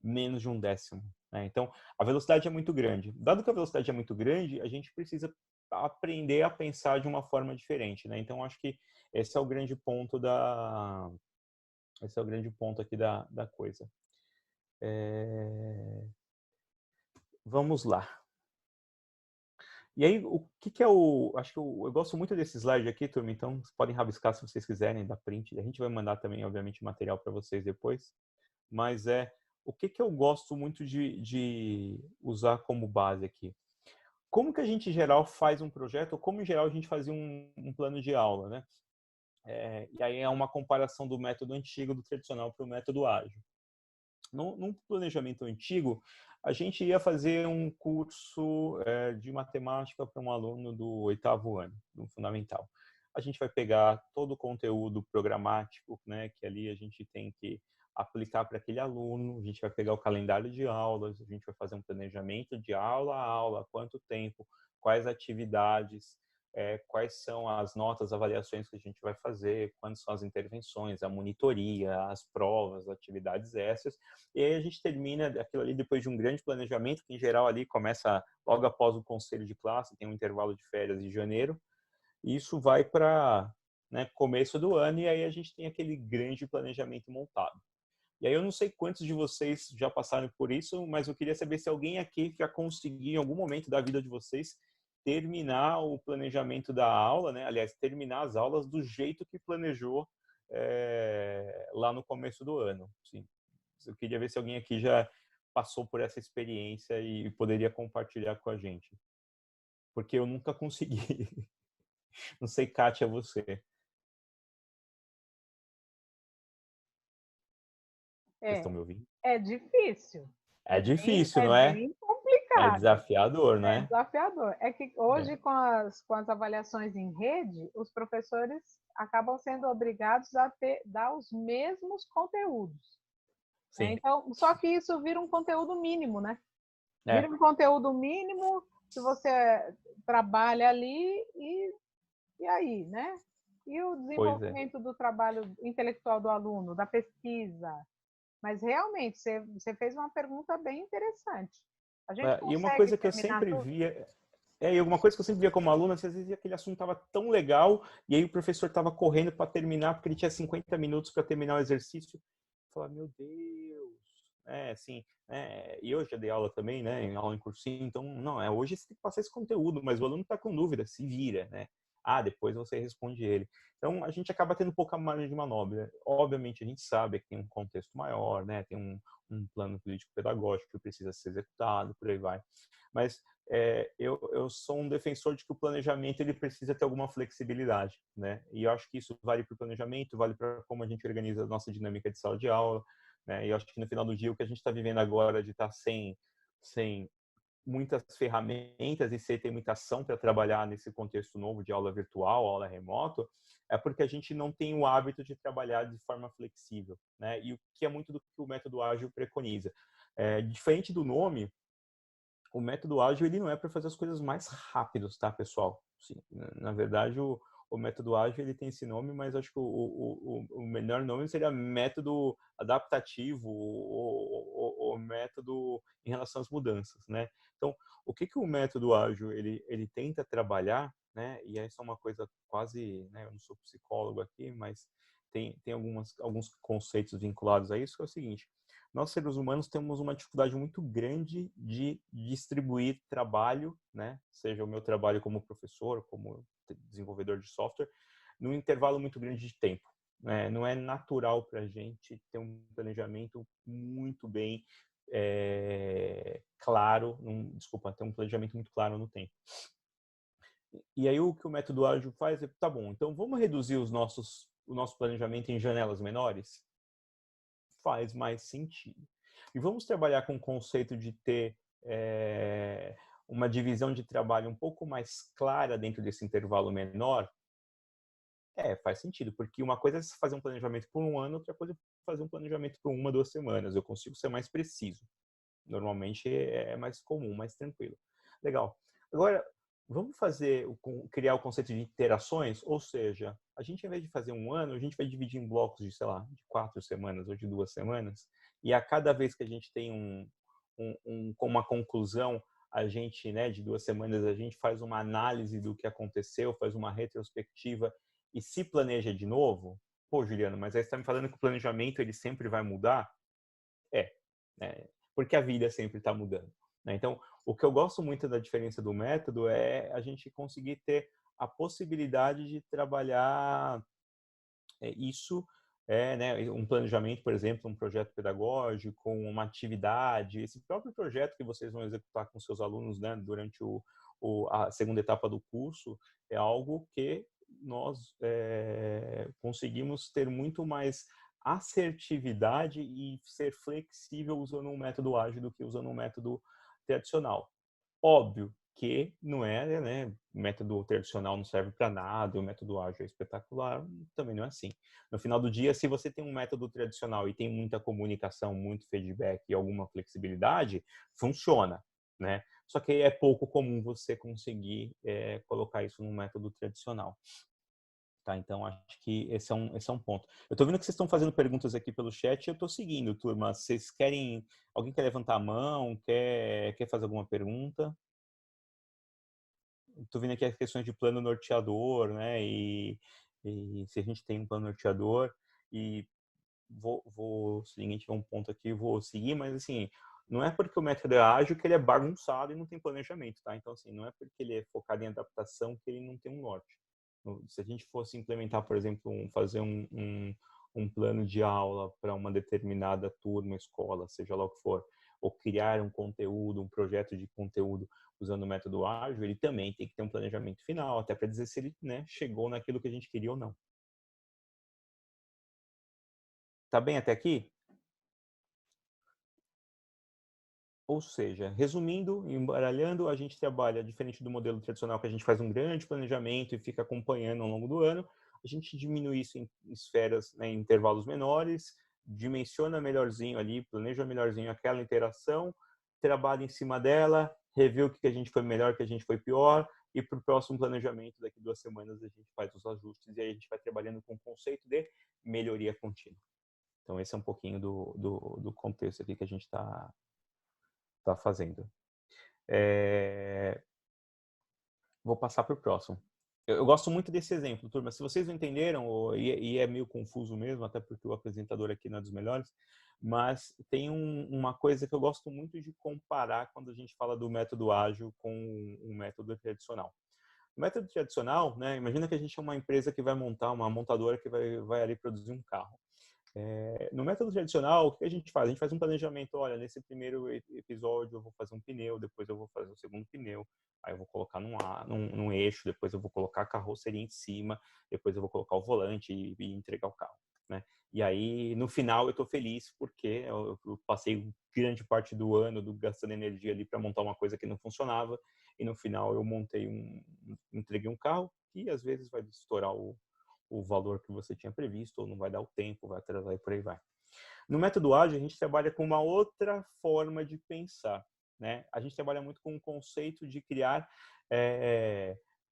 menos de 1/10. Né? Então, a velocidade é muito grande. Dado que a velocidade é muito grande, a gente precisa aprender a pensar de uma forma diferente. Né? Então, acho que esse é o grande ponto aqui da coisa. Vamos lá. E aí, o que é acho que eu gosto muito desse slide aqui, turma, então vocês podem rabiscar se vocês quiserem, dar print. A gente vai mandar também, obviamente, material para vocês depois. Mas o que eu gosto muito de usar como base aqui? Como que a gente, em geral, faz um projeto, ou como, em geral, a gente fazia um plano de aula, né? E aí é uma comparação do método antigo, do tradicional, para o método ágil. Num planejamento antigo, a gente ia fazer um curso de matemática para um aluno do 8º ano, do fundamental. A gente vai pegar todo o conteúdo programático, né, que ali a gente tem que aplicar para aquele aluno, a gente vai pegar o calendário de aulas, a gente vai fazer um planejamento de aula a aula, quanto tempo, quais atividades, quais são as notas, avaliações que a gente vai fazer, quais são as intervenções, a monitoria, as provas, atividades extras. E aí a gente termina aquilo ali depois de um grande planejamento, que em geral ali começa logo após o conselho de classe, tem um intervalo de férias de janeiro, e isso vai para, né, começo do ano, e aí a gente tem aquele grande planejamento montado. E aí eu não sei quantos de vocês já passaram por isso, mas eu queria saber se alguém aqui já conseguiu, em algum momento da vida de vocês, terminar o planejamento da aula, né? Aliás, terminar as aulas do jeito que planejou lá no começo do ano. Sim. Eu queria ver se alguém aqui já passou por essa experiência e poderia compartilhar com a gente. Porque eu nunca consegui. Não sei, Kátia, você. Vocês estão me ouvindo? É difícil. É difícil, não é? É bem complicado. É desafiador, não é? É desafiador. É que hoje, com as avaliações em rede, os professores acabam sendo obrigados a dar os mesmos conteúdos. Sim. Então, só que isso vira um conteúdo mínimo, né? Vira um conteúdo mínimo que você trabalha ali e aí, né? E o desenvolvimento do trabalho intelectual do aluno, da pesquisa. Mas realmente, você fez uma pergunta bem interessante. A gente e uma coisa que eu sempre via, e uma coisa que eu sempre via como aluno, às vezes aquele assunto estava tão legal, e aí o professor estava correndo para terminar, porque ele tinha 50 minutos para terminar o exercício. Eu falava, meu Deus, assim, e eu já dei aula também, né, em aula em cursinho, então, não, hoje você tem que passar esse conteúdo, mas o aluno está com dúvida, se vira, né? Depois você responde ele. Então, a gente acaba tendo pouca margem de manobra. Obviamente, a gente sabe que tem um contexto maior, né? Tem um plano político-pedagógico que precisa ser executado, por aí vai. Mas eu sou um defensor de que o planejamento ele precisa ter alguma flexibilidade, né? E eu acho que isso vale para o planejamento, vale para como a gente organiza a nossa dinâmica de sala de aula, né? E eu acho que no final do dia o que a gente está vivendo agora de estar sem muitas ferramentas e sem ter muita ação para trabalhar nesse contexto novo de aula virtual, aula remoto, é porque a gente não tem o hábito de trabalhar de forma flexível, né? E o que é muito do que o método ágil preconiza. Diferente do nome, o método ágil ele não é para fazer as coisas mais rápidos, tá, pessoal? Sim, na verdade, o método ágil ele tem esse nome, mas acho que o melhor nome seria método adaptativo ou método em relação às mudanças, né? Então, o que o método ágil ele tenta trabalhar, né? E essa é uma coisa quase, né? Eu não sou psicólogo aqui, mas tem alguns conceitos vinculados a isso, que é o seguinte: nós seres humanos temos uma dificuldade muito grande de distribuir trabalho, né? Seja o meu trabalho como professor, como desenvolvedor de software, num intervalo muito grande de tempo, né? Não é natural para a gente ter um planejamento muito bem claro, ter um planejamento muito claro no tempo. E aí o que o método ágil faz é, tá bom, então vamos reduzir o nosso planejamento em janelas menores? Faz mais sentido. E vamos trabalhar com o conceito de ter uma divisão de trabalho um pouco mais clara dentro desse intervalo menor? Faz sentido, porque uma coisa é você fazer um planejamento por um ano, outra coisa é fazer um planejamento por 1, 2 semanas. Eu consigo ser mais preciso. Normalmente é mais comum, mais tranquilo. Legal. Agora, vamos criar o conceito de iterações, ou seja, a gente, ao invés de fazer um ano, a gente vai dividir em blocos de, sei lá, de 4 semanas ou de 2 semanas, e a cada vez que a gente tem uma conclusão, a gente, né, de 2 semanas, a gente faz uma análise do que aconteceu, faz uma retrospectiva e se planeja de novo. Pô, Juliano, mas aí você está me falando que o planejamento ele sempre vai mudar? Né? Porque a vida sempre está mudando, né? Então, o que eu gosto muito da diferença do método é a gente conseguir ter a possibilidade de trabalhar isso, né, um planejamento, por exemplo, um projeto pedagógico, uma atividade, esse próprio projeto que vocês vão executar com seus alunos, né, durante a segunda etapa do curso, é algo que nós conseguimos ter muito mais assertividade e ser flexível usando um método ágil do que usando um método tradicional. Óbvio que não é, né, o método tradicional não serve para nada, o método ágil é espetacular, também não é assim. No final do dia, se você tem um método tradicional e tem muita comunicação, muito feedback e alguma flexibilidade, funciona, né? Só que é pouco comum você conseguir colocar isso num método tradicional. Tá, então, acho que esse é um ponto. Eu estou vendo que vocês estão fazendo perguntas aqui pelo chat e eu estou seguindo, turma. Vocês querem... Alguém quer levantar a mão? Quer fazer alguma pergunta? Estou vendo aqui as questões de plano norteador, né? E se a gente tem um plano norteador. E seguinte, é um ponto aqui, vou seguir, mas assim, não é porque o método é ágil que ele é bagunçado e não tem planejamento, tá? Então, assim, não é porque ele é focado em adaptação que ele não tem um norte. Se a gente fosse implementar, por exemplo, fazer um plano de aula para uma determinada turma, escola, seja lá o que for, ou criar um conteúdo, um projeto de conteúdo usando o método ágil, ele também tem que ter um planejamento final, até para dizer se ele, né, chegou naquilo que a gente queria ou não. Tá bem até aqui? Ou seja, resumindo, embaralhando, a gente trabalha diferente do modelo tradicional que a gente faz um grande planejamento e fica acompanhando ao longo do ano. A gente diminui isso em esferas, né, em intervalos menores, dimensiona melhorzinho ali, planeja melhorzinho aquela interação, trabalha em cima dela, revê o que a gente foi melhor, o que a gente foi pior, e para o próximo planejamento, daqui 2 semanas, a gente faz os ajustes e aí a gente vai trabalhando com o conceito de melhoria contínua. Então, esse é um pouquinho do contexto aqui que a gente está fazendo. Vou passar para o próximo. Eu gosto muito desse exemplo, turma. Se vocês não entenderam, e é meio confuso mesmo, até porque o apresentador aqui não é dos melhores, mas tem uma coisa que eu gosto muito de comparar quando a gente fala do método ágil com um método tradicional. O método tradicional, né, imagina que a gente é uma empresa que vai montar, uma montadora que vai ali produzir um carro. No método tradicional, o que a gente faz? A gente faz um planejamento. Olha, nesse primeiro episódio eu vou fazer um pneu, depois eu vou fazer o segundo pneu, aí eu vou colocar num eixo, depois eu vou colocar a carroceria em cima, depois eu vou colocar o volante e entregar o carro. né? E aí, no final, eu estou feliz porque eu passei grande parte do ano gastando energia ali para montar uma coisa que não funcionava, e no final eu entreguei um carro que às vezes vai estourar o valor que você tinha previsto, ou não vai dar o tempo, vai atrasar e por aí vai. No método ágil, a gente trabalha com uma outra forma de pensar, né? A gente trabalha muito com o conceito de criar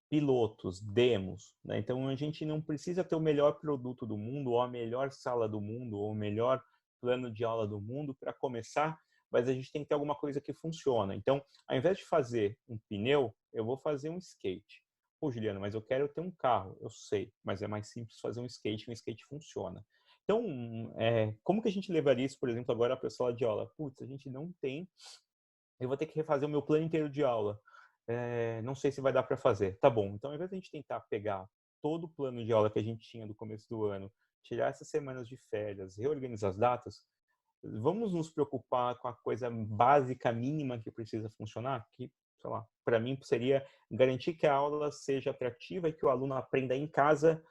pilotos, demos, né? Então, a gente não precisa ter o melhor produto do mundo, ou a melhor sala do mundo, ou o melhor plano de aula do mundo para começar, mas a gente tem que ter alguma coisa que funciona. Então, ao invés de fazer um pneu, eu vou fazer um skate. Pô, Juliana, mas eu quero ter um carro. Eu sei, mas é mais simples fazer um skate funciona. Então, como que a gente levaria isso, por exemplo, agora para a sala de aula? Putz, a gente não tem, eu vou ter que refazer o meu plano inteiro de aula. Não sei se vai dar para fazer. Tá bom, então ao invés de a gente tentar pegar todo o plano de aula que a gente tinha do começo do ano, tirar essas semanas de férias, reorganizar as datas, vamos nos preocupar com a coisa básica, mínima que precisa funcionar, que, sei lá, para mim seria garantir que a aula seja atrativa e que o aluno aprenda em casa,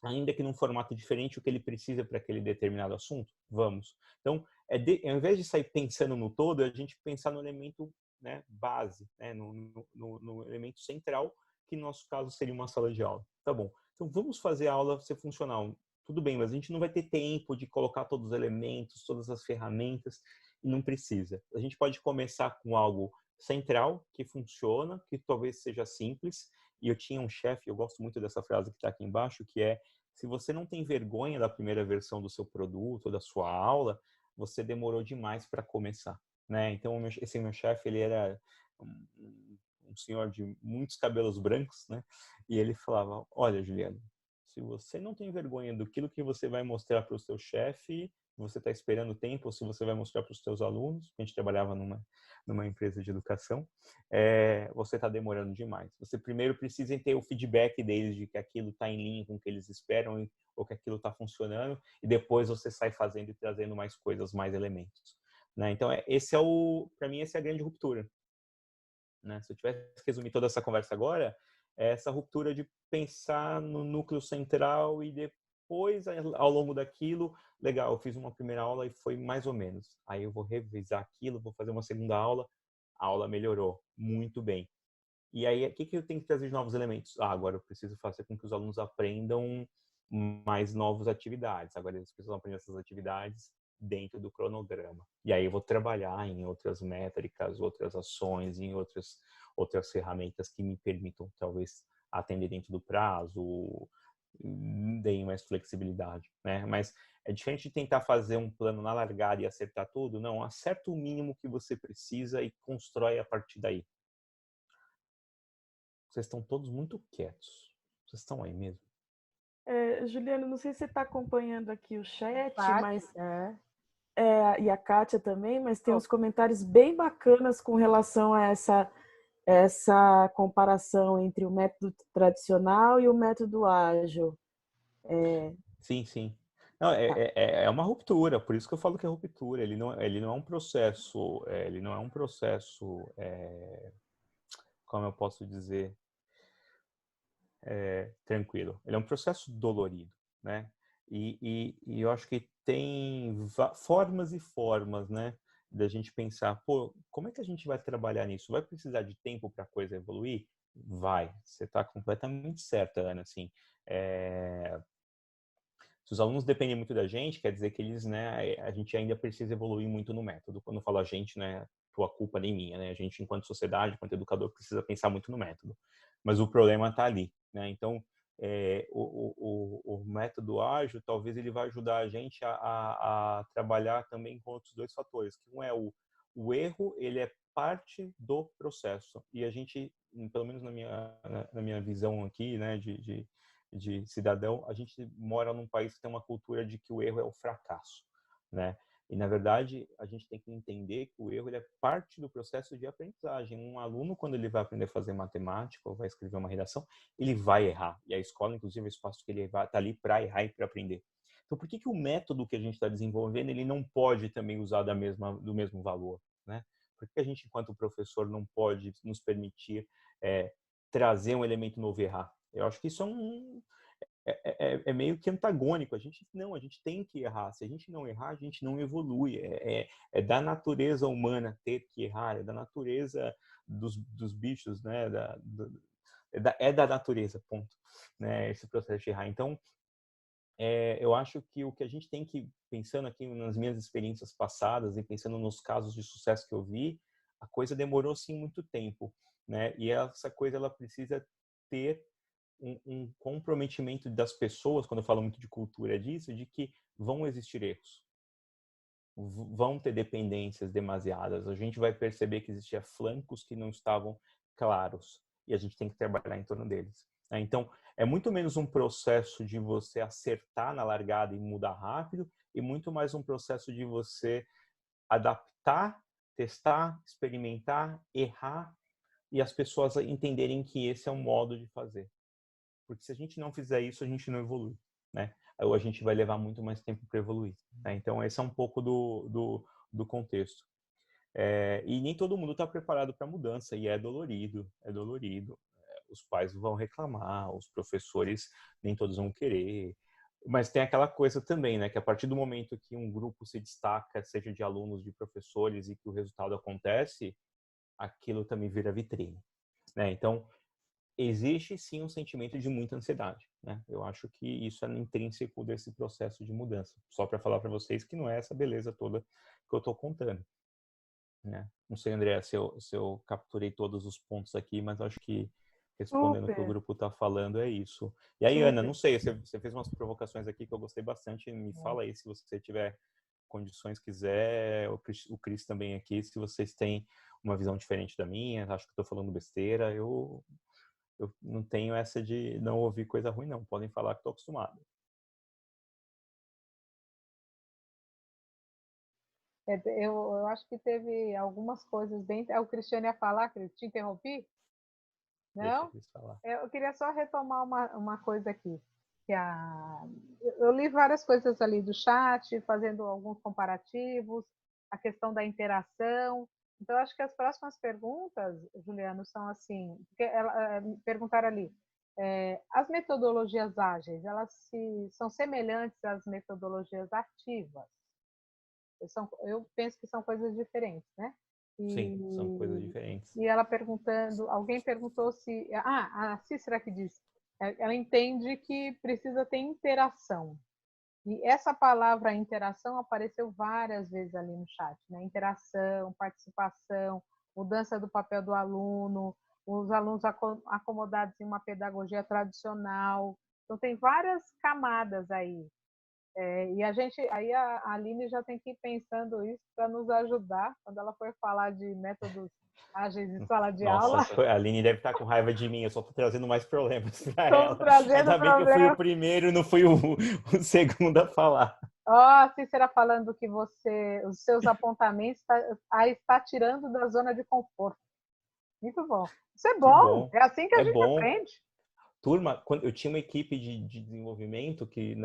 ainda que num formato diferente, o que ele precisa para aquele determinado assunto. Vamos. Então, ao invés de sair pensando no todo, a gente pensar no elemento, né, base, né, no elemento central, que no nosso caso seria uma sala de aula. Tá bom. Então, vamos fazer a aula ser funcional. Tudo bem, mas a gente não vai ter tempo de colocar todos os elementos, todas as ferramentas, e não precisa. A gente pode começar com algo central, que funciona, que talvez seja simples. E eu tinha um chefe, eu gosto muito dessa frase que está aqui embaixo, que é: se você não tem vergonha da primeira versão do seu produto ou da sua aula, você demorou demais para começar, né? Então, esse meu chefe, ele era um senhor de muitos cabelos brancos, né? E ele falava: olha, Juliano, se você não tem vergonha daquilo que você vai mostrar para o seu chefe, você está esperando tempo, ou se você vai mostrar para os seus alunos, a gente trabalhava numa empresa de educação, você está demorando demais. Você primeiro precisa ter o feedback deles de que aquilo está em linha com o que eles esperam ou que aquilo está funcionando, e depois você sai fazendo e trazendo mais coisas, mais elementos, né? Então, para mim, essa é a grande ruptura, né? Se eu tivesse que resumir toda essa conversa agora, é essa ruptura de pensar no núcleo central e depois, ao longo daquilo, legal, eu fiz uma primeira aula e foi mais ou menos. Aí eu vou revisar aquilo, vou fazer uma segunda aula, a aula melhorou, muito bem. E aí, o que eu tenho que trazer de novos elementos? Agora eu preciso fazer com que os alunos aprendam mais novas atividades. Agora eles precisam aprender essas atividades dentro do cronograma. E aí eu vou trabalhar em outras métricas, outras ações, em outras ferramentas que me permitam, talvez, atender dentro do prazo, deem mais flexibilidade, né? Mas é diferente de tentar fazer um plano na largada e acertar tudo. Não, acerta o mínimo que você precisa e constrói a partir daí. Vocês estão todos muito quietos. Vocês estão aí mesmo? Juliana, não sei se você está acompanhando aqui o chat, mas e a Kátia também, mas tem uns comentários bem bacanas com relação a essa comparação entre o método tradicional e o método ágil. Sim. Não, é uma ruptura, por isso que eu falo que é ruptura. Ele não é um processo, como eu posso dizer, tranquilo. Ele é um processo dolorido, né? E eu acho que tem formas e formas, né, da gente pensar, pô, como é que a gente vai trabalhar nisso? Vai precisar de tempo para a coisa evoluir? Vai. Você está completamente certa, Ana, assim. Se os alunos dependem muito da gente, quer dizer que eles, né, a gente ainda precisa evoluir muito no método. Quando eu falo a gente, né, tua culpa nem minha, né? A gente, enquanto sociedade, enquanto educador, precisa pensar muito no método. Mas o problema está ali, né? Então, o método ágil, talvez ele vai ajudar a gente a trabalhar também com outros dois fatores. Que um é o erro, ele é parte do processo. E a gente, pelo menos na minha visão aqui, né, de cidadão, a gente mora num país que tem uma cultura de que o erro é o fracasso, né? E, na verdade, a gente tem que entender que o erro ele é parte do processo de aprendizagem. Um aluno, quando ele vai aprender a fazer matemática ou vai escrever uma redação, ele vai errar. E a escola, inclusive, é o espaço que ele está ali para errar e para aprender. Então, por que o método que a gente está desenvolvendo, ele não pode também usar do mesmo valor, né? Por que a gente, enquanto professor, não pode nos permitir trazer um elemento novo e errar? Eu acho que isso é meio que antagônico. A gente tem que errar. Se a gente não errar, a gente não evolui. É da natureza humana ter que errar, é da natureza dos bichos, né? É da natureza, ponto. Né? Esse processo de errar. Então, eu acho que o que a gente tem que, pensando aqui nas minhas experiências passadas e pensando nos casos de sucesso que eu vi, a coisa demorou sim muito tempo, né? E essa coisa ela precisa ter um comprometimento das pessoas, quando eu falo muito de cultura disso, de que vão existir erros, vão ter dependências demasiadas, a gente vai perceber que existia flancos que não estavam claros e a gente tem que trabalhar em torno deles. Então, é muito menos um processo de você acertar na largada e mudar rápido e muito mais um processo de você adaptar, testar, experimentar, errar e as pessoas entenderem que esse é um modo de fazer. Porque se a gente não fizer isso, a gente não evolui, né? Ou a gente vai levar muito mais tempo para evoluir. Né? Então, esse é um pouco do contexto. E nem todo mundo está preparado para a mudança, e é dolorido, é dolorido. Os pais vão reclamar, os professores nem todos vão querer. Mas tem aquela coisa também, né? Que a partir do momento que um grupo se destaca, seja de alunos, de professores, e que o resultado acontece, aquilo também vira vitrine, né? Então, existe sim um sentimento de muita ansiedade, né? Eu acho que isso é intrínseco desse processo de mudança. Só para falar para vocês que não é essa beleza toda que eu estou contando, né? Não sei, André, se eu capturei todos os pontos aqui, mas acho que respondendo o que o grupo está falando é isso. E aí, Ana, não sei, você fez umas provocações aqui que eu gostei bastante. Me fala aí se você tiver condições, quiser. O Cris também aqui, se vocês têm uma visão diferente da minha, acho que estou falando besteira, eu não tenho essa de não ouvir coisa ruim, não. Podem falar que estou acostumado. Eu acho que teve algumas coisas bem... O Cristiano ia falar, Cris, te interrompi? Não? Eu queria só retomar uma coisa aqui. Eu li várias coisas ali do chat, fazendo alguns comparativos, a questão da interação. Então, acho que as próximas perguntas, Juliano, são assim, porque perguntaram ali, as metodologias ágeis, elas são semelhantes às metodologias ativas? Eu penso que são coisas diferentes, né? Sim, são coisas diferentes. E ela perguntando, alguém perguntou se... a Cícera que disse, ela entende que precisa ter interação. E essa palavra interação apareceu várias vezes ali no chat, né? Interação, participação, mudança do papel do aluno, os alunos acomodados em uma pedagogia tradicional. Então, tem várias camadas aí. E aí a Aline já tem que ir pensando isso para nos ajudar quando ela for falar de métodos ágeis em sala de aula. Nossa, a Aline deve estar com raiva de mim, eu só estou trazendo mais problemas para ela. Ainda bem que eu fui o primeiro e não fui o segundo a falar. A Cícera falando que os seus apontamentos está tirando da zona de conforto. Muito bom. Isso é bom. É assim que a gente aprende. Turma, quando eu tinha uma equipe de desenvolvimento que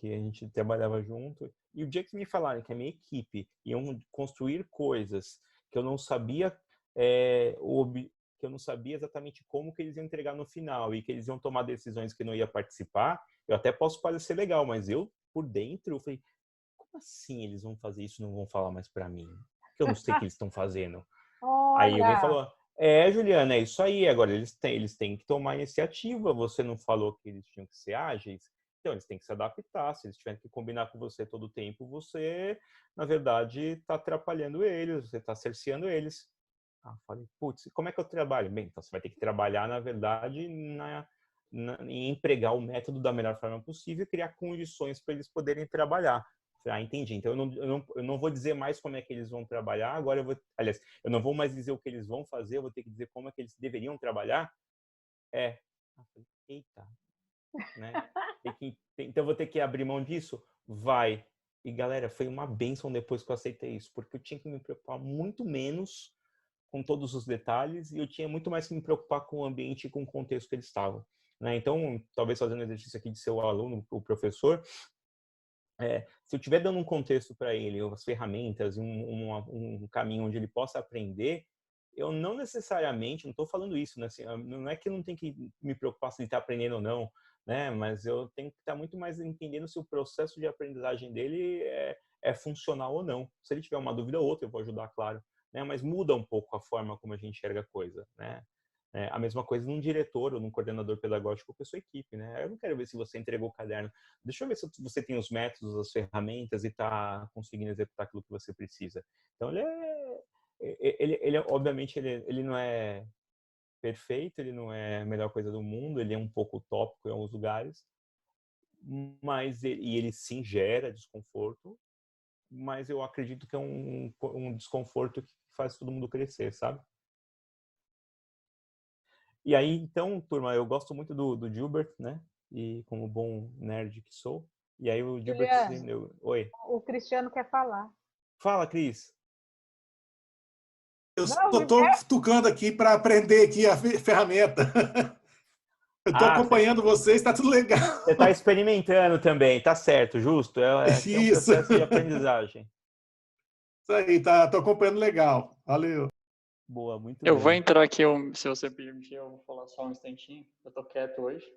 a gente trabalhava junto, e o dia que me falaram que a minha equipe iam construir coisas que eu não sabia que eu não sabia exatamente como que eles iam entregar no final e que eles iam tomar decisões que eu não ia participar, eu até posso parecer legal, mas eu, por dentro, eu falei, como assim eles vão fazer isso e não vão falar mais para mim? Porque eu não sei o que eles estão fazendo. Aí alguém falou... Juliana, é isso aí. Agora, eles têm que tomar iniciativa. Você não falou que eles tinham que ser ágeis? Então, eles têm que se adaptar. Se eles tiverem que combinar com você todo o tempo, você, na verdade, está atrapalhando eles, você está cerceando eles. Falei, putz, como é que eu trabalho? Bem, então você vai ter que trabalhar, na verdade, em empregar o método da melhor forma possível e criar condições para eles poderem trabalhar. Entendi. Então, eu não vou dizer mais como é que eles vão trabalhar. Agora, eu não vou mais dizer o que eles vão fazer, eu vou ter que dizer como é que eles deveriam trabalhar. Eita. Né? Então, eu vou ter que abrir mão disso? Vai. E, galera, foi uma bênção depois que eu aceitei isso, porque eu tinha que me preocupar muito menos com todos os detalhes e eu tinha muito mais que me preocupar com o ambiente e com o contexto que eles estavam. Né? Então, talvez fazendo exercício aqui de ser o aluno, o professor... se eu estiver dando um contexto para ele, as ferramentas, um caminho onde ele possa aprender, eu não necessariamente, não estou falando isso, né? Assim, não é que eu não tenho que me preocupar se ele está aprendendo ou não, né? Mas eu tenho que estar muito mais entendendo se o processo de aprendizagem dele é funcional ou não. Se ele tiver uma dúvida ou outra, eu vou ajudar, claro, né? Mas muda um pouco a forma como a gente enxerga a coisa, né? A mesma coisa num diretor ou num coordenador pedagógico com a sua equipe, né? Eu não quero ver se você entregou o caderno. Deixa eu ver se você tem os métodos, as ferramentas e está conseguindo executar aquilo que você precisa. Então, obviamente, ele não é perfeito, ele não é a melhor coisa do mundo, ele é um pouco utópico em alguns lugares, mas ele sim gera desconforto, mas eu acredito que é um desconforto que faz todo mundo crescer, sabe? E aí, então, turma, eu gosto muito do Gilbert, né? E como bom nerd que sou. E aí o Gilbert... Oi. O Cristiano quer falar. Fala, Cris. Eu estou tucando aqui para aprender aqui a ferramenta. Eu estou acompanhando vocês, está tudo legal. Você está experimentando também, tá certo, justo. É um processo de aprendizagem. Isso aí, estou acompanhando legal. Valeu. Boa, muito Eu bem. vou entrar aqui, se você permitir, eu vou falar só um instantinho. Eu estou quieto hoje.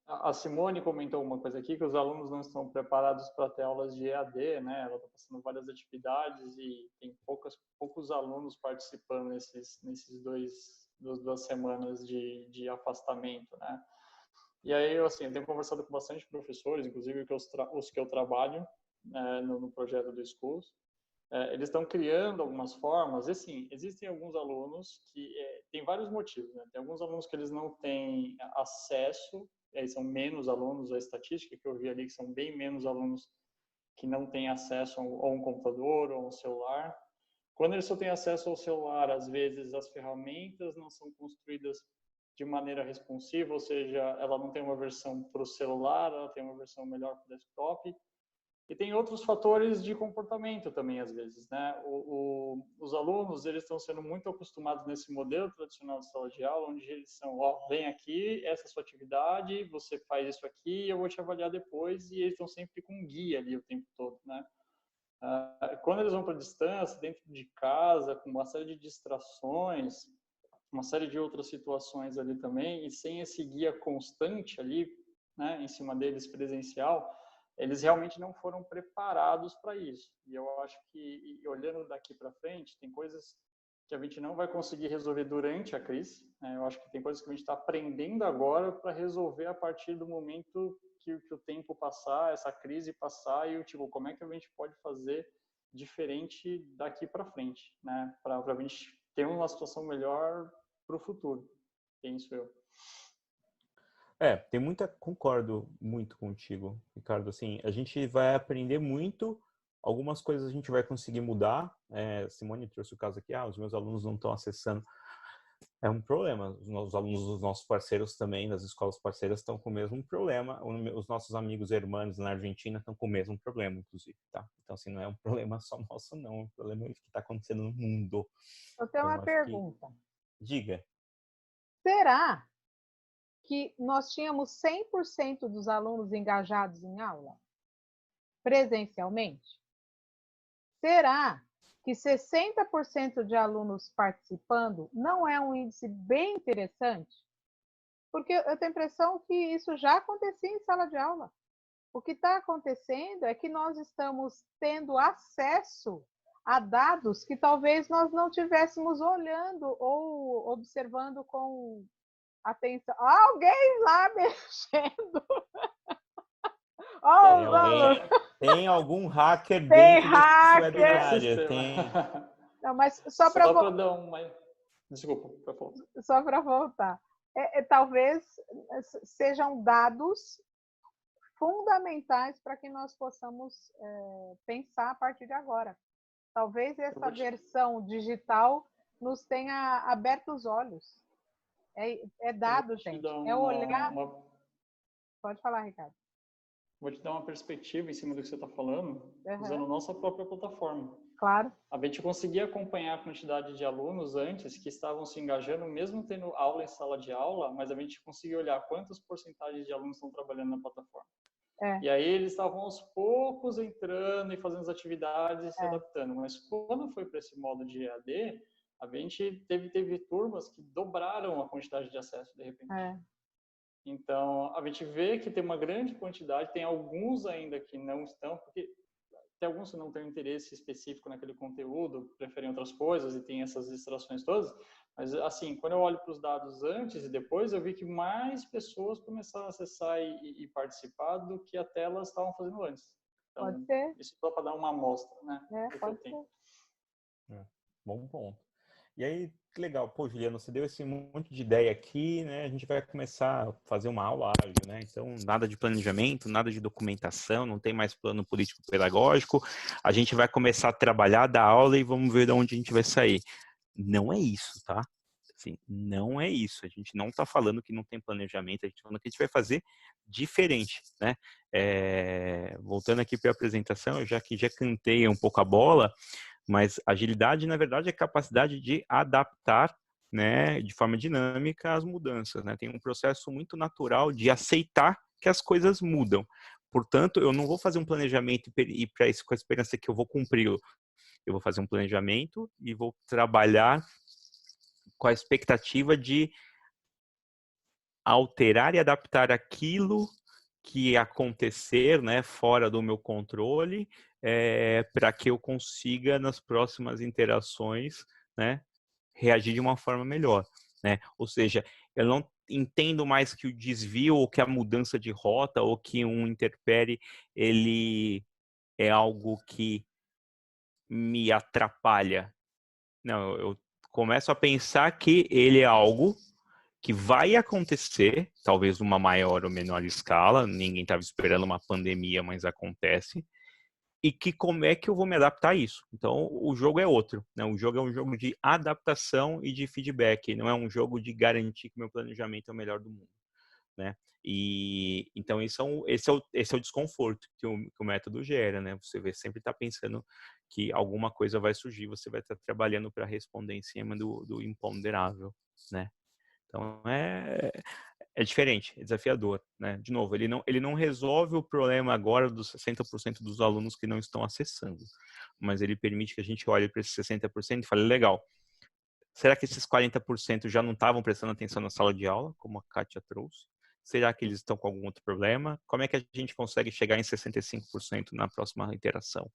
A Simone comentou uma coisa aqui, que os alunos não estão preparados para ter aulas de EAD, né? Ela está passando várias atividades e tem poucos alunos participando nesses 2 semanas de afastamento, né? E aí, assim, eu tenho conversado com bastante professores, inclusive os que eu trabalho no projeto do Schools. Eles estão criando algumas formas, e assim, existem alguns alunos que tem vários motivos, né? Tem alguns alunos que eles não têm acesso, são menos alunos, a estatística que eu vi ali, que são bem menos alunos que não têm acesso a um computador ou a um celular. Quando eles só têm acesso ao celular, às vezes as ferramentas não são construídas de maneira responsiva, ou seja, ela não tem uma versão para o celular, ela tem uma versão melhor para o desktop. E tem outros fatores de comportamento também, às vezes, né? Os alunos, eles estão sendo muito acostumados nesse modelo tradicional de sala de aula, onde eles são, vem aqui, essa é a sua atividade, você faz isso aqui, eu vou te avaliar depois, e eles estão sempre com um guia ali o tempo todo, né? Quando eles vão para a distância, dentro de casa, com uma série de distrações, uma série de outras situações ali também, e sem esse guia constante ali, né, em cima deles presencial, eles realmente não foram preparados para isso. E eu acho que, olhando daqui para frente, tem coisas que a gente não vai conseguir resolver durante a crise, né? Eu acho que tem coisas que a gente está aprendendo agora para resolver a partir do momento que o tempo passar, essa crise passar, e como é que a gente pode fazer diferente daqui para frente, né? Para a gente ter uma situação melhor para o futuro. Penso eu. Concordo muito contigo, Ricardo. Assim, a gente vai aprender muito, algumas coisas a gente vai conseguir mudar. Simone trouxe o caso aqui, os meus alunos não estão acessando. É um problema. Os alunos dos nossos parceiros também, das escolas parceiras, estão com o mesmo problema. Os nossos amigos hermanos na Argentina estão com o mesmo problema, inclusive, tá? Então, assim, não é um problema só nosso, não. É um problema que está acontecendo no mundo. Eu tenho uma pergunta. Diga. Será que nós tínhamos 100% dos alunos engajados em aula, presencialmente? Será que 60% de alunos participando não é um índice bem interessante? Porque eu tenho a impressão que isso já acontecia em sala de aula. O que está acontecendo é que nós estamos tendo acesso a dados que talvez nós não tivéssemos olhando ou observando com atenção. Alguém lá mexendo. Tem algum hacker dentro desse webinário? Tem. Não, mas só para dar uma... Desculpa, para voltar. Só para voltar. Talvez sejam dados fundamentais para que nós possamos pensar a partir de agora. Talvez essa versão digital nos tenha aberto os olhos. É dado, gente. É olhar... Pode falar, Ricardo. Vou te dar uma perspectiva em cima do que você está falando, usando a nossa própria plataforma. Claro. A gente conseguia acompanhar a quantidade de alunos antes que estavam se engajando, mesmo tendo aula em sala de aula, mas a gente conseguia olhar quantas porcentagens de alunos estão trabalhando na plataforma. E aí eles estavam aos poucos entrando e fazendo as atividades e se adaptando. Mas quando foi para esse modo de EAD, A gente teve turmas que dobraram a quantidade de acesso, de repente. Então, a gente vê que tem uma grande quantidade, tem alguns ainda que não estão, porque tem alguns que não têm interesse específico naquele conteúdo, preferem outras coisas e tem essas distrações todas. Mas, assim, quando eu olho para os dados antes e depois, eu vi que mais pessoas começaram a acessar e participar do que até elas estavam fazendo antes. Então, pode ser. Isso só para dar uma amostra, né? Pode ser. Bom ponto. E aí, que legal. Pô, Juliano, você deu esse monte de ideia aqui, né? A gente vai começar a fazer uma aula ágil, né? Então, nada de planejamento, nada de documentação, não tem mais plano político-pedagógico. A gente vai começar a trabalhar, dar aula e vamos ver de onde a gente vai sair. Não é isso, tá? Assim, não é isso. A gente não está falando que não tem planejamento, a gente está falando que a gente vai fazer diferente, né? Voltando aqui para a apresentação, eu já cantei um pouco a bola, mas agilidade, na verdade, é a capacidade de adaptar, né, de forma dinâmica às mudanças, né? Tem um processo muito natural de aceitar que as coisas mudam. Portanto, eu não vou fazer um planejamento e para isso com a esperança que eu vou cumpri-lo. Eu vou fazer um planejamento e vou trabalhar com a expectativa de alterar e adaptar aquilo que acontecer, né, fora do meu controle, para que eu consiga nas próximas interações, né, reagir de uma forma melhor, né? Ou seja, eu não entendo mais que o desvio ou que a mudança de rota ou que um interpere ele é algo que me atrapalha. Não, eu começo a pensar que ele é algo que vai acontecer, talvez numa maior ou menor escala, ninguém estava esperando uma pandemia, mas acontece, e que como é que eu vou me adaptar a isso? Então, o jogo é outro, né? O jogo é um jogo de adaptação e de feedback, não é um jogo de garantir que meu planejamento é o melhor do mundo, né? E então esse é o desconforto que o método gera, né? Você sempre está pensando que alguma coisa vai surgir, você vai estar trabalhando para responder em cima do imponderável, né? Então é diferente, é desafiador, né? De novo, ele não resolve o problema agora dos 60% dos alunos que não estão acessando, mas ele permite que a gente olhe para esses 60% e fale, legal, será que esses 40% já não estavam prestando atenção na sala de aula, como a Kátia trouxe? Será que eles estão com algum outro problema? Como é que a gente consegue chegar em 65% na próxima interação?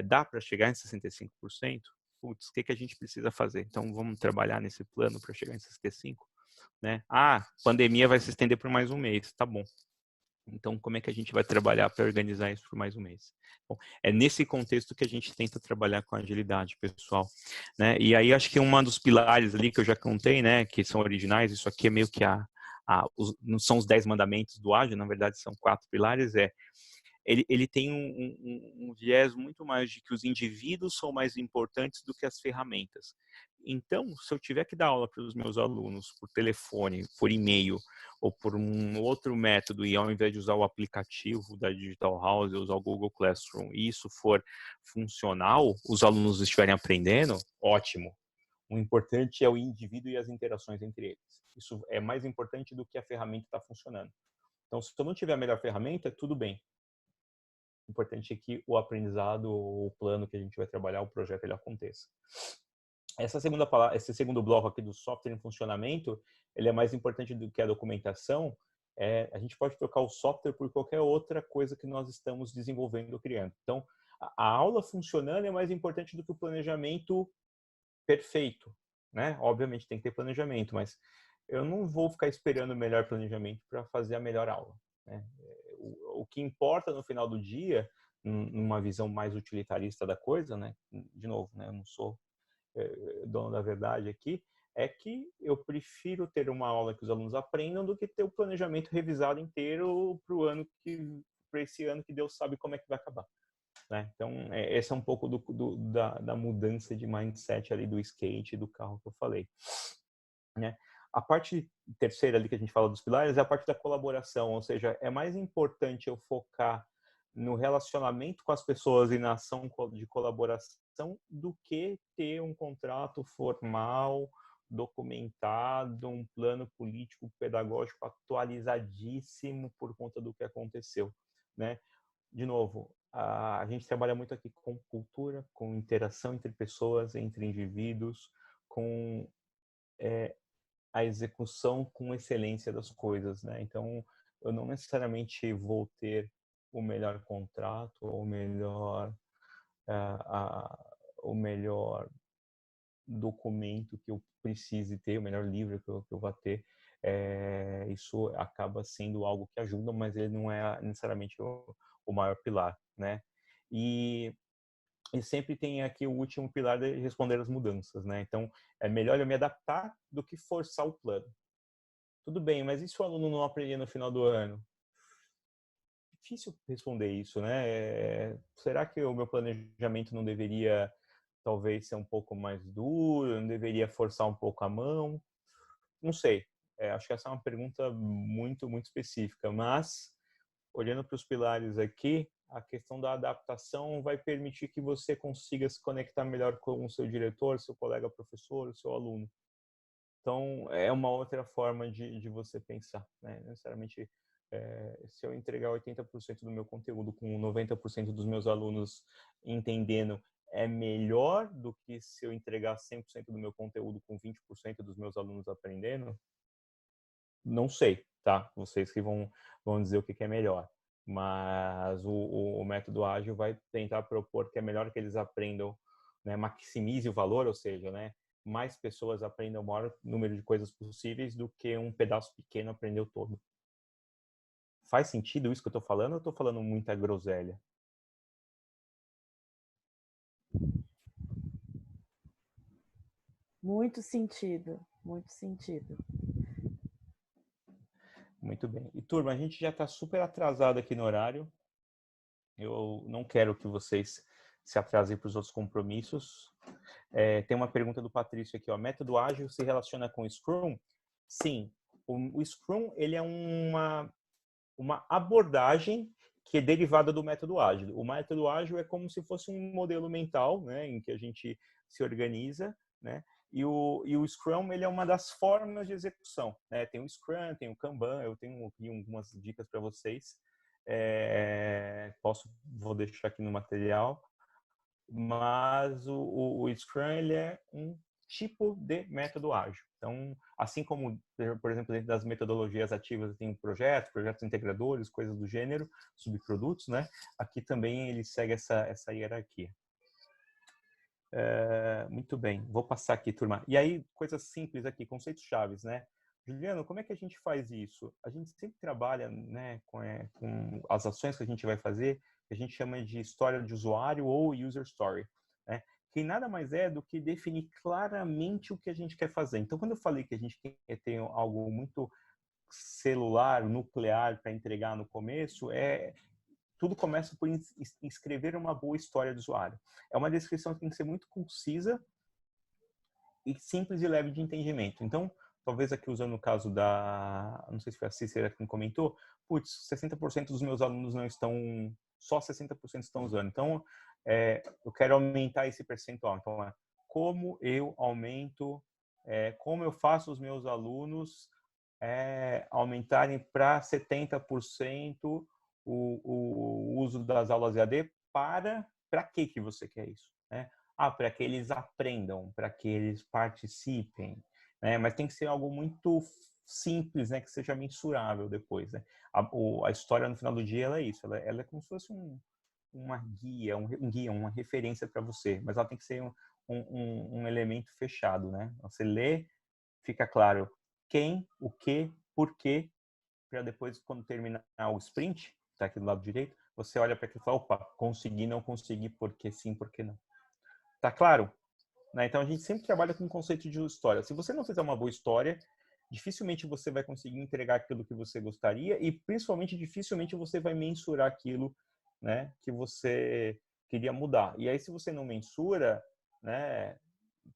Dá para chegar em 65%? Putz, o que a gente precisa fazer? Então, vamos trabalhar nesse plano para chegar em 65%? Né? Pandemia vai se estender por mais um mês. Tá bom. Então, como é que a gente vai trabalhar para organizar isso por mais um mês? Bom, é nesse contexto que a gente tenta trabalhar com agilidade, pessoal. Né? E aí, acho que um dos pilares ali que eu já contei, né, que são originais, isso aqui é meio que não são os 10 mandamentos do ágil, na verdade são 4 pilares, ele tem um viés muito mais de que os indivíduos são mais importantes do que as ferramentas. Então, se eu tiver que dar aula para os meus alunos por telefone, por e-mail ou por um outro método e ao invés de usar o aplicativo da Digital House, eu usar o Google Classroom e isso for funcional, os alunos estiverem aprendendo, ótimo. O importante é o indivíduo e as interações entre eles. Isso é mais importante do que a ferramenta está funcionando. Então, se eu não tiver a melhor ferramenta, tudo bem. O importante é que o aprendizado, o plano que a gente vai trabalhar, o projeto, ele aconteça. Esse segundo bloco aqui do software em funcionamento, ele é mais importante do que a documentação. A gente pode trocar o software por qualquer outra coisa que nós estamos desenvolvendo ou criando. Então, a aula funcionando é mais importante do que o planejamento perfeito, né? Obviamente tem que ter planejamento, mas eu não vou ficar esperando o melhor planejamento para fazer a melhor aula, né? O que importa no final do dia, numa visão mais utilitarista da coisa, né? De novo, né? Eu não sou dono da verdade aqui, é que eu prefiro ter uma aula que os alunos aprendam do que ter o planejamento revisado inteiro para esse ano que Deus sabe como é que vai acabar. Né? Então, esse é um pouco da mudança de mindset ali do skate e do carro que eu falei. Né? A parte terceira ali que a gente fala dos pilares é a parte da colaboração, ou seja, é mais importante eu focar no relacionamento com as pessoas e na ação de colaboração do que ter um contrato formal, documentado, um plano político pedagógico atualizadíssimo por conta do que aconteceu, né? De novo, a gente trabalha muito aqui com cultura, com interação entre pessoas, entre indivíduos, com a execução com excelência das coisas, né? Então, eu não necessariamente vou ter o melhor contrato, ou o melhor documento que eu precise ter, o melhor livro que eu vá ter. Isso acaba sendo algo que ajuda, mas ele não é necessariamente o maior pilar, né? E sempre tem aqui o último pilar de responder às mudanças, né? Então, é melhor eu me adaptar do que forçar o plano. Tudo bem, mas e se o aluno não aprender no final do ano? Difícil responder isso, né? Será que o meu planejamento não deveria, talvez, ser um pouco mais duro? Eu não deveria forçar um pouco a mão? Não sei. Acho que essa é uma pergunta muito, muito específica, mas olhando para os pilares aqui, a questão da adaptação vai permitir que você consiga se conectar melhor com o seu diretor, seu colega professor, o seu aluno. Então, é uma outra forma de você pensar, né? Necessariamente, se eu entregar 80% do meu conteúdo com 90% dos meus alunos entendendo, é melhor do que se eu entregar 100% do meu conteúdo com 20% dos meus alunos aprendendo? Não sei, tá? Vocês que vão dizer o que é melhor. Mas o método ágil vai tentar propor que é melhor que eles aprendam, né, maximize o valor, ou seja, né, mais pessoas aprendam o maior número de coisas possíveis do que um pedaço pequeno aprendeu todo. Faz sentido isso que eu estou falando ou eu estou falando muita groselha? Muito sentido, muito sentido. Muito bem. E turma, a gente já está super atrasado aqui no horário. Eu não quero que vocês se atrasem para os outros compromissos. Tem uma pergunta do Patrício aqui, ó. Método ágil se relaciona com o Scrum? Sim. O Scrum, ele é uma abordagem que é derivada do método ágil. O método ágil é como se fosse um modelo mental, né, em que a gente se organiza, né? E o Scrum, ele é uma das formas de execução, né? Tem o Scrum, tem o Kanban, eu tenho aqui algumas dicas para vocês. Vou deixar aqui no material, mas o Scrum, ele é um tipo de método ágil. Então, assim como, por exemplo, dentro das metodologias ativas tem projetos integradores, coisas do gênero, subprodutos, né? Aqui também ele segue essa hierarquia. Muito bem, vou passar aqui, turma. E aí, coisas simples aqui, conceitos chaves, né? Juliano, como é que a gente faz isso? A gente sempre trabalha, né, com as ações que a gente vai fazer, que a gente chama de história de usuário ou user story, né? Que nada mais é do que definir claramente o que a gente quer fazer. Então, quando eu falei que a gente quer ter algo muito celular, nuclear para entregar no começo, tudo começa por escrever uma boa história do usuário. É uma descrição que tem que ser muito concisa e simples e leve de entendimento. Então, talvez aqui usando o caso não sei se foi a Cícera que comentou, 60% dos meus alunos não estão, só 60% estão usando. Então, eu quero aumentar esse percentual. Então, como eu aumento, como eu faço os meus alunos aumentarem para 70% o uso das aulas EAD para que você quer isso, né? Para que eles aprendam, para que eles participem, né? Mas tem que ser algo muito simples, né? Que seja mensurável depois, né? A história no final do dia ela é isso, ela é como se fosse uma guia, uma referência para você, mas ela tem que ser um elemento fechado, né? Você lê, fica claro quem, o que, por quê, para depois, quando terminar o sprint, tá aqui do lado direito, você olha para aquilo e fala, opa, consegui, não consegui, por que sim, por que não. Tá claro? Né? Então, a gente sempre trabalha com o conceito de história. Se você não fizer uma boa história, dificilmente você vai conseguir entregar aquilo que você gostaria e, principalmente, dificilmente você vai mensurar aquilo, né, que você queria mudar. E aí, se você não mensura, né,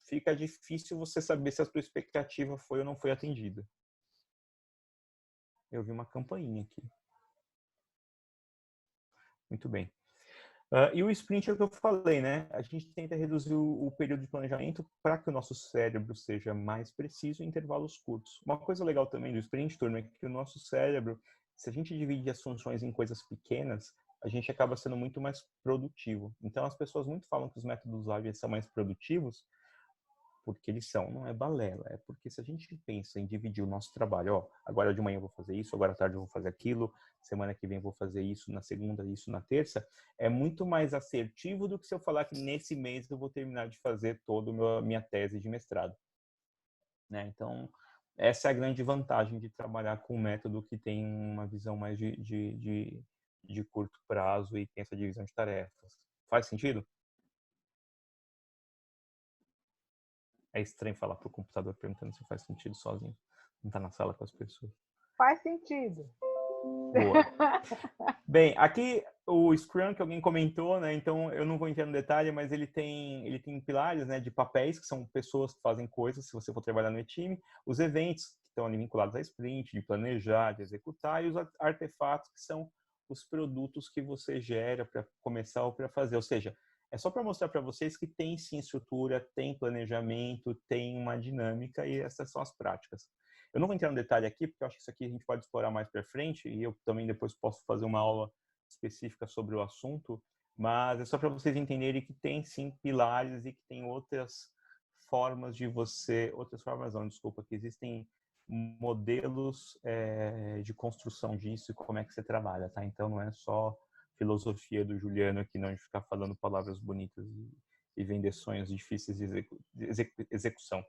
fica difícil você saber se a sua expectativa foi ou não foi atendida. Eu vi uma campainha aqui. Muito bem. E o sprint é o que eu falei, né? A gente tenta reduzir o período de planejamento para que o nosso cérebro seja mais preciso em intervalos curtos. Uma coisa legal também do sprint, turma, é que o nosso cérebro, se a gente divide as funções em coisas pequenas, a gente acaba sendo muito mais produtivo. Então, as pessoas muito falam que os métodos ágeis são mais produtivos, porque eles são, não é balela, é porque se a gente pensa em dividir o nosso trabalho, ó, agora de manhã eu vou fazer isso, agora à tarde eu vou fazer aquilo, semana que vem eu vou fazer isso, na segunda isso, na terça, é muito mais assertivo do que se eu falar que nesse mês eu vou terminar de fazer toda a minha tese de mestrado. Né? Então, essa é a grande vantagem de trabalhar com um método que tem uma visão mais de curto prazo e tem essa divisão de tarefas. Faz sentido? É estranho falar pro computador perguntando se faz sentido sozinho. Não tá na sala com as pessoas. Faz sentido. Boa. Bem, aqui o Scrum que alguém comentou, né? Então eu não vou entrar no detalhe, mas ele tem pilares, né, de papéis, que são pessoas que fazem coisas, se você for trabalhar no time, os eventos que estão ali vinculados à sprint, de planejar, de executar, e os artefatos que são os produtos que você gera para começar ou para fazer. Ou seja, é só para mostrar para vocês que tem sim estrutura, tem planejamento, tem uma dinâmica e essas são as práticas. Eu não vou entrar no detalhe aqui, porque eu acho que isso aqui a gente pode explorar mais para frente e eu também depois posso fazer uma aula específica sobre o assunto, mas é só para vocês entenderem que tem sim pilares e que tem outras formas de você, outras formas não, desculpa, que existem modelos de construção disso e como é que você trabalha, tá? Então não é só filosofia do Juliano aqui, não, de ficar falando palavras bonitas e vender sonhos difíceis de execução.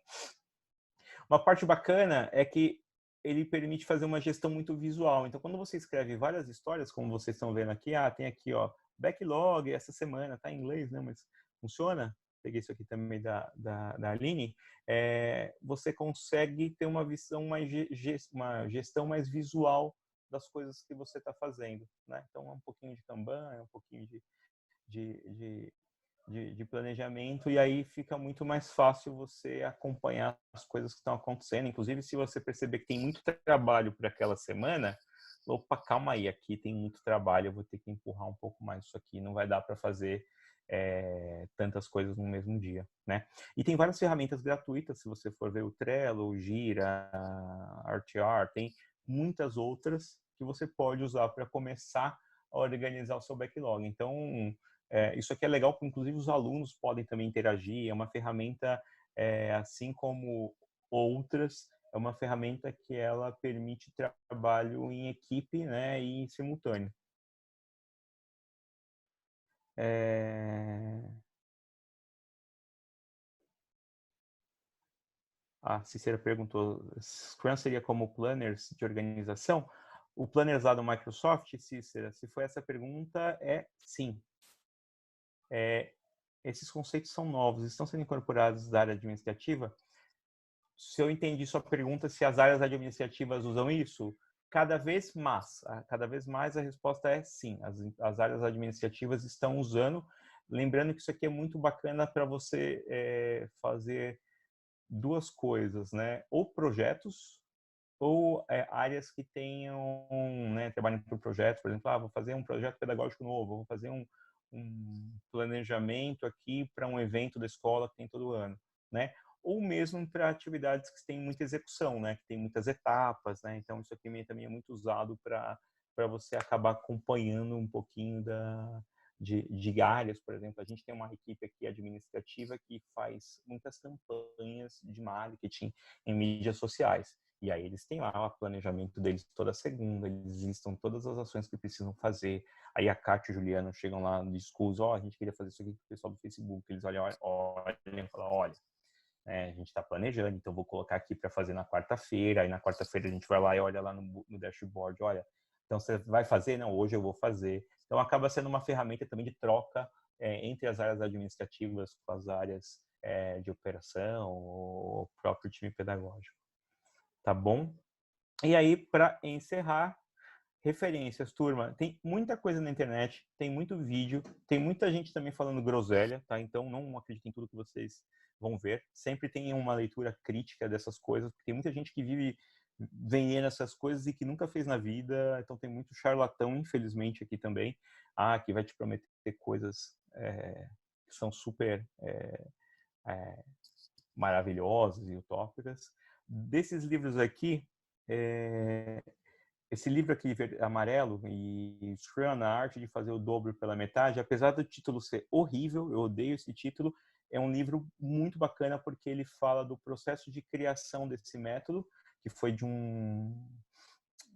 Uma parte bacana é que ele permite fazer uma gestão muito visual. Então, quando você escreve várias histórias, como vocês estão vendo aqui, tem aqui, ó, backlog essa semana, tá em inglês, né? Mas funciona. Peguei isso aqui também da Aline. Você consegue ter uma visão uma gestão mais visual das coisas que você está fazendo, né? Então, é um pouquinho de Kanban, é um pouquinho de planejamento, e aí fica muito mais fácil você acompanhar as coisas que estão acontecendo. Inclusive, se você perceber que tem muito trabalho para aquela semana, opa, calma aí, aqui tem muito trabalho, eu vou ter que empurrar um pouco mais isso aqui, não vai dar para fazer tantas coisas no mesmo dia, né? E tem várias ferramentas gratuitas, se você for ver o Trello, o Gira, RTR, tem muitas outras que você pode usar para começar a organizar o seu backlog. Então, isso aqui é legal, porque inclusive os alunos podem também interagir, é uma ferramenta, assim como outras, é uma ferramenta que ela permite trabalho em equipe, né, e em simultâneo. A Cícera perguntou, Scrum seria como planners de organização? O planners lá do Microsoft, Cícera, se foi essa pergunta, sim. Esses conceitos são novos, estão sendo incorporados da área administrativa. Se eu entendi sua pergunta, se as áreas administrativas usam isso, cada vez mais a resposta é sim. As áreas administrativas estão usando. Lembrando que isso aqui é muito bacana para você fazer duas coisas, né? Ou projetos, ou áreas que tenham, né, trabalhem por projetos, por exemplo, vou fazer um projeto pedagógico novo, vou fazer um planejamento aqui para um evento da escola que tem todo ano, né? Ou mesmo para atividades que têm muita execução, né? Que tem muitas etapas, né? Então isso aqui também é muito usado para você acabar acompanhando um pouquinho de áreas, por exemplo. A gente tem uma equipe aqui administrativa que faz muitas campanhas de marketing em mídias sociais. E aí eles têm lá o planejamento deles toda segunda, eles listam todas as ações que precisam fazer. Aí a Cátia e o Juliano chegam lá no discurso, a gente queria fazer isso aqui com o pessoal do Facebook. Eles olham e falam, olha, a gente está planejando, então vou colocar aqui para fazer na quarta-feira. Aí na quarta-feira a gente vai lá e olha lá no dashboard, olha, então você vai fazer? Não, hoje eu vou fazer. Então acaba sendo uma ferramenta também de troca entre as áreas administrativas com as áreas de operação ou o próprio time pedagógico. Tá bom? E aí, para encerrar, referências, turma, tem muita coisa na internet, tem muito vídeo, tem muita gente também falando groselha, tá? Então não acreditem em tudo que vocês vão ver. Sempre tem uma leitura crítica dessas coisas, porque tem muita gente que vive vendendo essas coisas e que nunca fez na vida. Então tem muito charlatão, infelizmente, aqui também, que vai te prometer coisas que são super maravilhosas e utópicas. Desses livros aqui, esse livro aqui, amarelo, e Scrum, a arte de fazer o dobro pela metade, apesar do título ser horrível, eu odeio esse título, é um livro muito bacana porque ele fala do processo de criação desse método, que foi de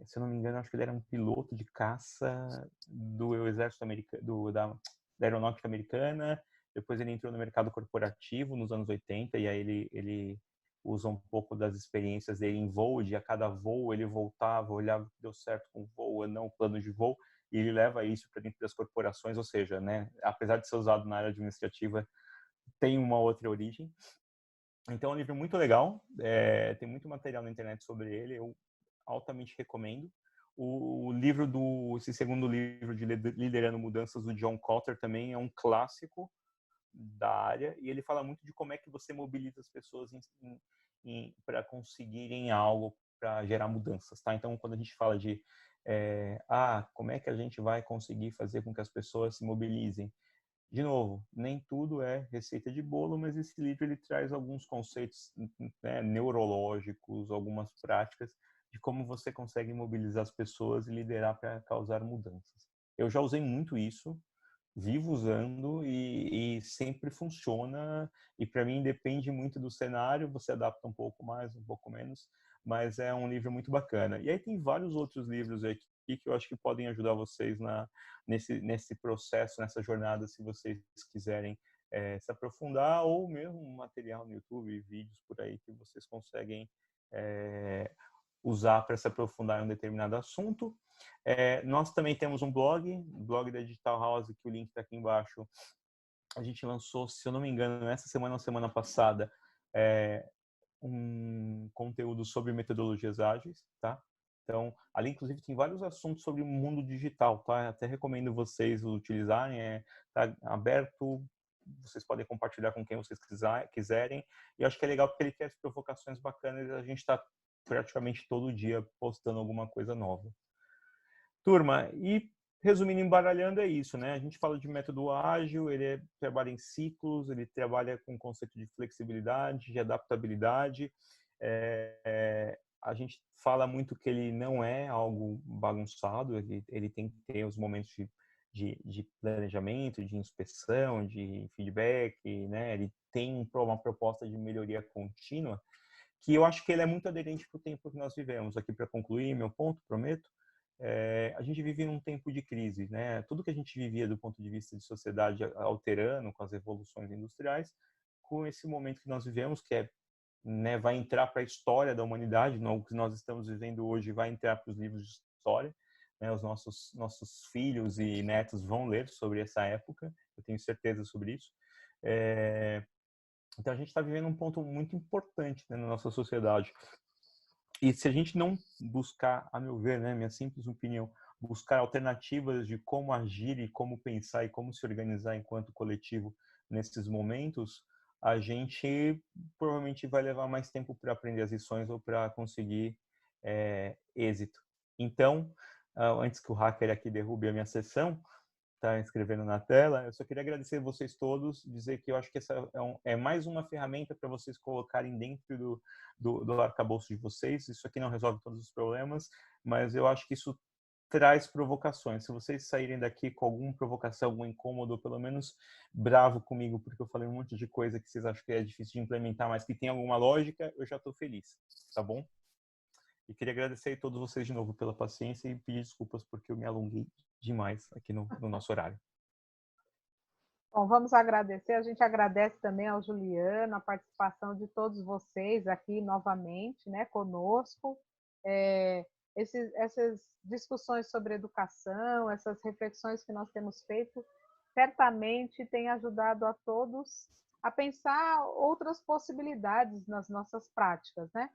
se eu não me engano, acho que ele era um piloto de caça do exército americano, da aeronáutica americana. Depois ele entrou no mercado corporativo nos anos 80 e aí ele usa um pouco das experiências dele em voo, de a cada voo ele voltava, olhava o que deu certo com o voo, não o plano de voo, e ele leva isso para dentro das corporações, ou seja, né, apesar de ser usado na área administrativa, tem uma outra origem. Então é um livro muito legal, tem muito material na internet sobre ele, eu altamente recomendo. Esse segundo livro de Liderando Mudanças, do John Kotter, também é um clássico da área, e ele fala muito de como é que você mobiliza as pessoas para conseguirem algo, para gerar mudanças, tá? Então, quando a gente fala de como é que a gente vai conseguir fazer com que as pessoas se mobilizem? De novo, nem tudo é receita de bolo, mas esse livro ele traz alguns conceitos, né, neurológicos, algumas práticas de como você consegue mobilizar as pessoas e liderar para causar mudanças. Eu já usei muito isso, vivo usando e sempre funciona. E para mim depende muito do cenário, você adapta um pouco mais, um pouco menos, mas é um livro muito bacana. E aí tem vários outros livros aqui que eu acho que podem ajudar vocês nesse processo, nessa jornada, se vocês quiserem se aprofundar, ou mesmo material no YouTube, vídeos por aí que vocês conseguem usar para se aprofundar em um determinado assunto. Nós também temos um blog da Digital House, que o link está aqui embaixo. A gente lançou, se eu não me engano, essa semana ou semana passada, um conteúdo sobre metodologias ágeis, tá? Então, ali inclusive tem vários assuntos sobre o mundo digital, tá? Até recomendo vocês utilizarem, tá aberto, vocês podem compartilhar com quem vocês quiserem. E eu acho que é legal porque ele traz provocações bacanas e a gente está praticamente todo dia postando alguma coisa nova. Turma, e resumindo, embaralhando, é isso, né? A gente fala de método ágil, ele trabalha em ciclos, ele trabalha com o conceito de flexibilidade, de adaptabilidade. A gente fala muito que ele não é algo bagunçado, ele tem que ter os momentos de planejamento, de inspeção, de feedback, né? Ele tem uma proposta de melhoria contínua, que eu acho que ele é muito aderente para o tempo que nós vivemos. Aqui, para concluir meu ponto, prometo, a gente vive num tempo de crise, né? Tudo que a gente vivia do ponto de vista de sociedade alterando com as revoluções industriais, com esse momento que nós vivemos, que né, vai entrar para a história da humanidade, o que nós estamos vivendo hoje vai entrar para os livros de história, né? Os nossos filhos e netos vão ler sobre essa época, eu tenho certeza sobre isso. Então, a gente está vivendo um ponto muito importante, né, na nossa sociedade. E se a gente não buscar, a meu ver, né, minha simples opinião, buscar alternativas de como agir e como pensar e como se organizar enquanto coletivo nesses momentos, a gente provavelmente vai levar mais tempo para aprender as lições ou para conseguir êxito. Então, antes que o hacker aqui derrube a minha sessão, está escrevendo na tela, eu só queria agradecer a vocês todos, dizer que eu acho que essa é mais uma ferramenta para vocês colocarem dentro do arcabouço de vocês. Isso aqui não resolve todos os problemas, mas eu acho que isso traz provocações. Se vocês saírem daqui com alguma provocação, algum incômodo, ou pelo menos bravo comigo, porque eu falei um monte de coisa que vocês acham que é difícil de implementar, mas que tem alguma lógica, eu já estou feliz, tá bom? E queria agradecer a todos vocês de novo pela paciência e pedir desculpas porque eu me alonguei demais aqui no nosso horário. Bom, vamos agradecer. A gente agradece também ao Juliano, a participação de todos vocês aqui novamente, né, conosco. Essas discussões sobre educação, essas reflexões que nós temos feito, certamente têm ajudado a todos a pensar outras possibilidades nas nossas práticas, né?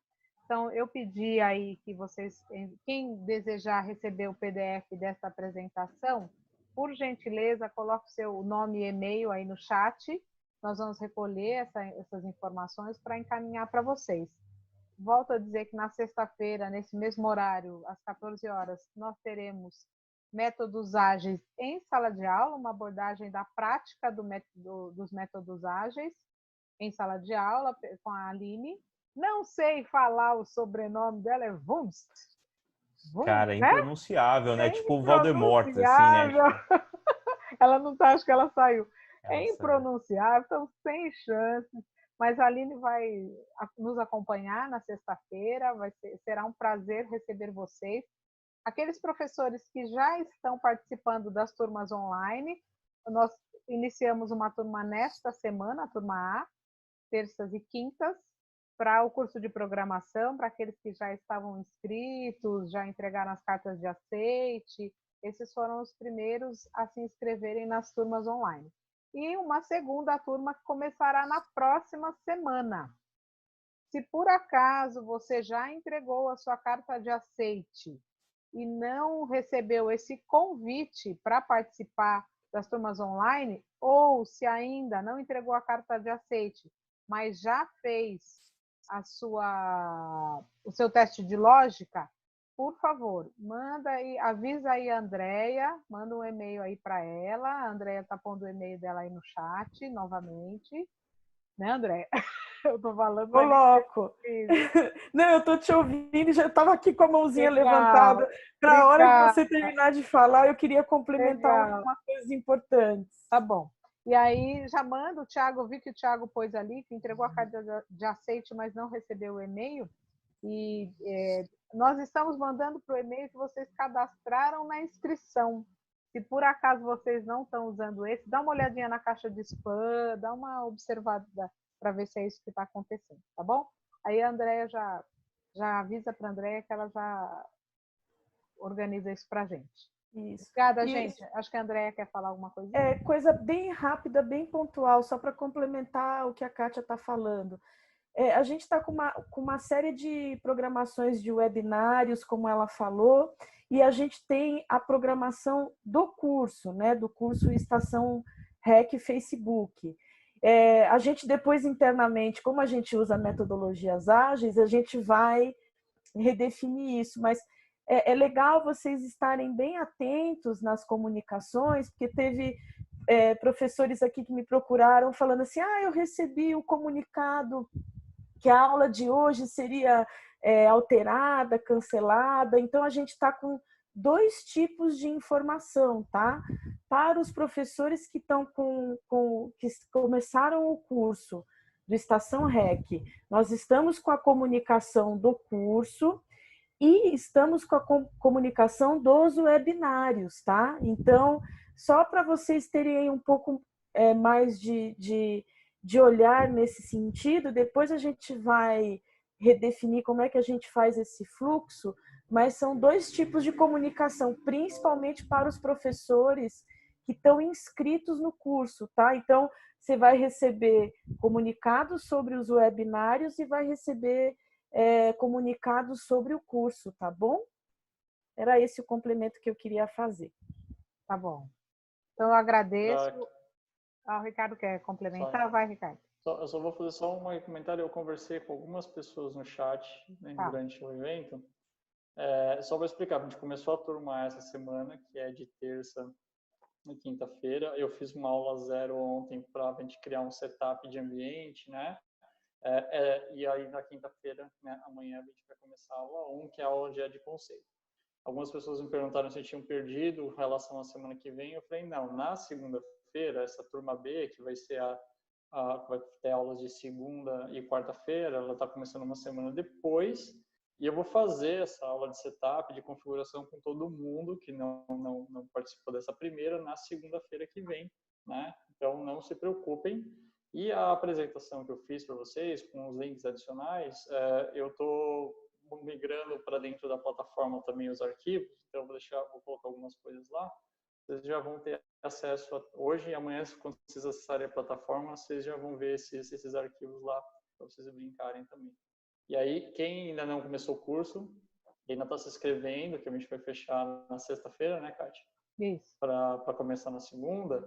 Então, eu pedi aí que vocês, quem desejar receber o PDF dessa apresentação, por gentileza, coloque o seu nome e e-mail aí no chat. Nós vamos recolher essas informações para encaminhar para vocês. Volto a dizer que na sexta-feira, nesse mesmo horário, às 14 horas, nós teremos métodos ágeis em sala de aula, uma abordagem da prática dos métodos ágeis em sala de aula com a Aline. Não sei falar o sobrenome dela, é Wunst. Cara, é né? impronunciável, né? Tipo o Voldemort, assim, né? Tipo, Ela não tá, acho que ela saiu. É ela saiu. impronunciável, então sem chances. Mas a Aline vai nos acompanhar na sexta-feira, será um prazer receber vocês. Aqueles professores que já estão participando das turmas online, nós iniciamos uma turma nesta semana, a turma A, terças e quintas, para o curso de programação, para aqueles que já estavam inscritos, já entregaram as cartas de aceite. Esses foram os primeiros a se inscreverem nas turmas online. E uma segunda turma que começará na próxima semana. Se por acaso você já entregou a sua carta de aceite e não recebeu esse convite para participar das turmas online, ou se ainda não entregou a carta de aceite, mas já fez o seu teste de lógica, por favor, manda aí, avisa aí a Andréia, manda um e-mail aí para ela. A Andréia está pondo o e-mail dela aí no chat novamente. Né, Andréia? Eu estou falando. Coloco. Não, eu estou te ouvindo, já estava aqui com a mãozinha levantada. Para a hora que você terminar de falar, eu queria complementar algumas coisas importantes. Tá bom. E aí, já manda o Thiago, eu vi que o Thiago pôs ali, que entregou a carta de aceite, mas não recebeu o e-mail. E nós estamos mandando para o e-mail que vocês cadastraram na inscrição. Se por acaso vocês não estão usando esse, dá uma olhadinha na caixa de spam, dá uma observada para ver se é isso que está acontecendo, tá bom? Aí a Andréia já avisa para a Andréia que ela já organiza isso para a gente. Isso. Obrigada, gente. Acho que a Andréia quer falar alguma coisa. É coisa bem rápida, bem pontual, só para complementar o que a Kátia está falando. A gente está com uma série de programações de webinários, como ela falou, e a gente tem a programação do curso, né, do curso Estação REC Facebook. A gente depois, internamente, como a gente usa metodologias ágeis, a gente vai redefinir isso, mas é legal vocês estarem bem atentos nas comunicações, porque teve professores aqui que me procuraram falando assim, eu recebi o comunicado que a aula de hoje seria alterada, cancelada. Então, a gente está com 2 tipos de informação, tá? Para os professores que estão que começaram o curso do Estação REC, nós estamos com a comunicação do curso e estamos com a comunicação dos webinários, tá? Então, só para vocês terem um pouco mais de olhar nesse sentido, depois a gente vai redefinir como é que a gente faz esse fluxo, mas são 2 tipos de comunicação, principalmente para os professores que estão inscritos no curso, tá? Então, você vai receber comunicados sobre os webinários e vai receber comunicados sobre o curso, tá bom? Era esse o complemento que eu queria fazer. Tá bom. Então, eu agradeço. O Ricardo quer complementar? Vai, Ricardo. Eu só vou fazer só um comentário. Eu conversei com algumas pessoas no chat, né, durante o evento. Só vou explicar. A gente começou a turma essa semana, que é de terça e quinta-feira. Eu fiz uma aula 0 ontem para a gente criar um setup de ambiente, né? E aí, na quinta-feira, né, amanhã, a gente vai começar a aula 1, que é a aula de conceito. Algumas pessoas me perguntaram se tinham perdido em relação à semana que vem. Eu falei, não, na segunda-feira, essa turma B, que vai ser vai ter aulas de segunda e quarta-feira, ela está começando uma semana depois, e eu vou fazer essa aula de setup, de configuração com todo mundo que não participou dessa primeira, na segunda-feira que vem, né? Então, não se preocupem. E a apresentação que eu fiz para vocês, com os links adicionais, eu estou migrando para dentro da plataforma também os arquivos, então vou colocar algumas coisas lá. Vocês já vão ter acesso hoje e amanhã, quando vocês acessarem a plataforma, vocês já vão ver esses arquivos lá, para vocês brincarem também. E aí, quem ainda não começou o curso, ainda está se inscrevendo, que a gente vai fechar na sexta-feira, né, Kátia? Isso. Para começar na segunda,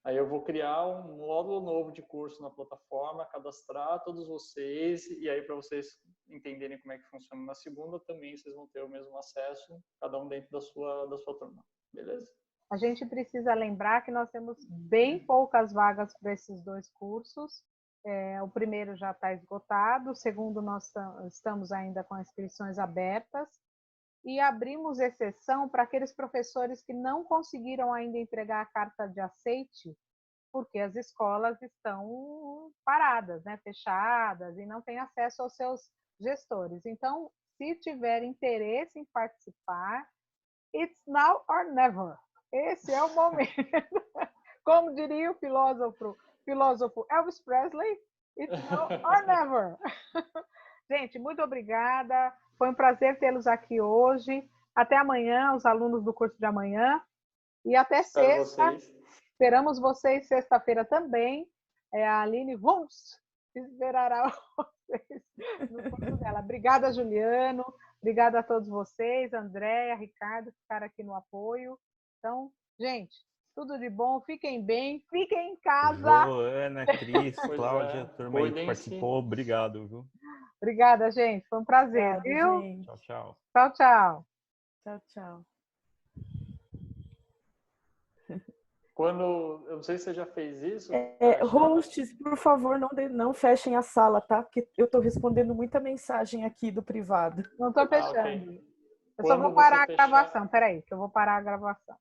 aí eu vou criar um módulo novo de curso na plataforma, cadastrar todos vocês, e aí para vocês entenderem como é que funciona na segunda, também vocês vão ter o mesmo acesso, cada um dentro da sua turma, beleza? A gente precisa lembrar que nós temos bem poucas vagas para esses 2 cursos. O primeiro já está esgotado, o segundo nós estamos ainda com inscrições abertas. e abrimos exceção para aqueles professores que não conseguiram ainda entregar a carta de aceite, porque as escolas estão paradas, né, fechadas, e não têm acesso aos seus gestores. Então, se tiver interesse em participar, it's now or never. Esse é o momento. Como diria o filósofo Elvis Presley, it's now or never. Gente, muito obrigada. Foi um prazer tê-los aqui hoje. Até amanhã, os alunos do curso de amanhã. E até sexta. Esperamos vocês sexta-feira também. A Aline Wunst esperará vocês no curso dela. Obrigada, Juliano. Obrigada a todos vocês, Andréia, Ricardo, que ficaram aqui no apoio. Então, gente, tudo de bom. Fiquem bem, fiquem em casa. Joana, Cris, Cláudia, turma aí que participou. Obrigado, viu? Obrigada, gente. Foi um prazer, Obrigada, viu? gente. Tchau, tchau. Tchau, tchau. Tchau, tchau. Quando, eu não sei se você já fez isso. Hosts, por favor, não fechem a sala, tá? Porque eu estou respondendo muita mensagem aqui do privado. Não estou fechando. Okay. Eu só vou parar a gravação. Peraí, que eu vou parar a gravação.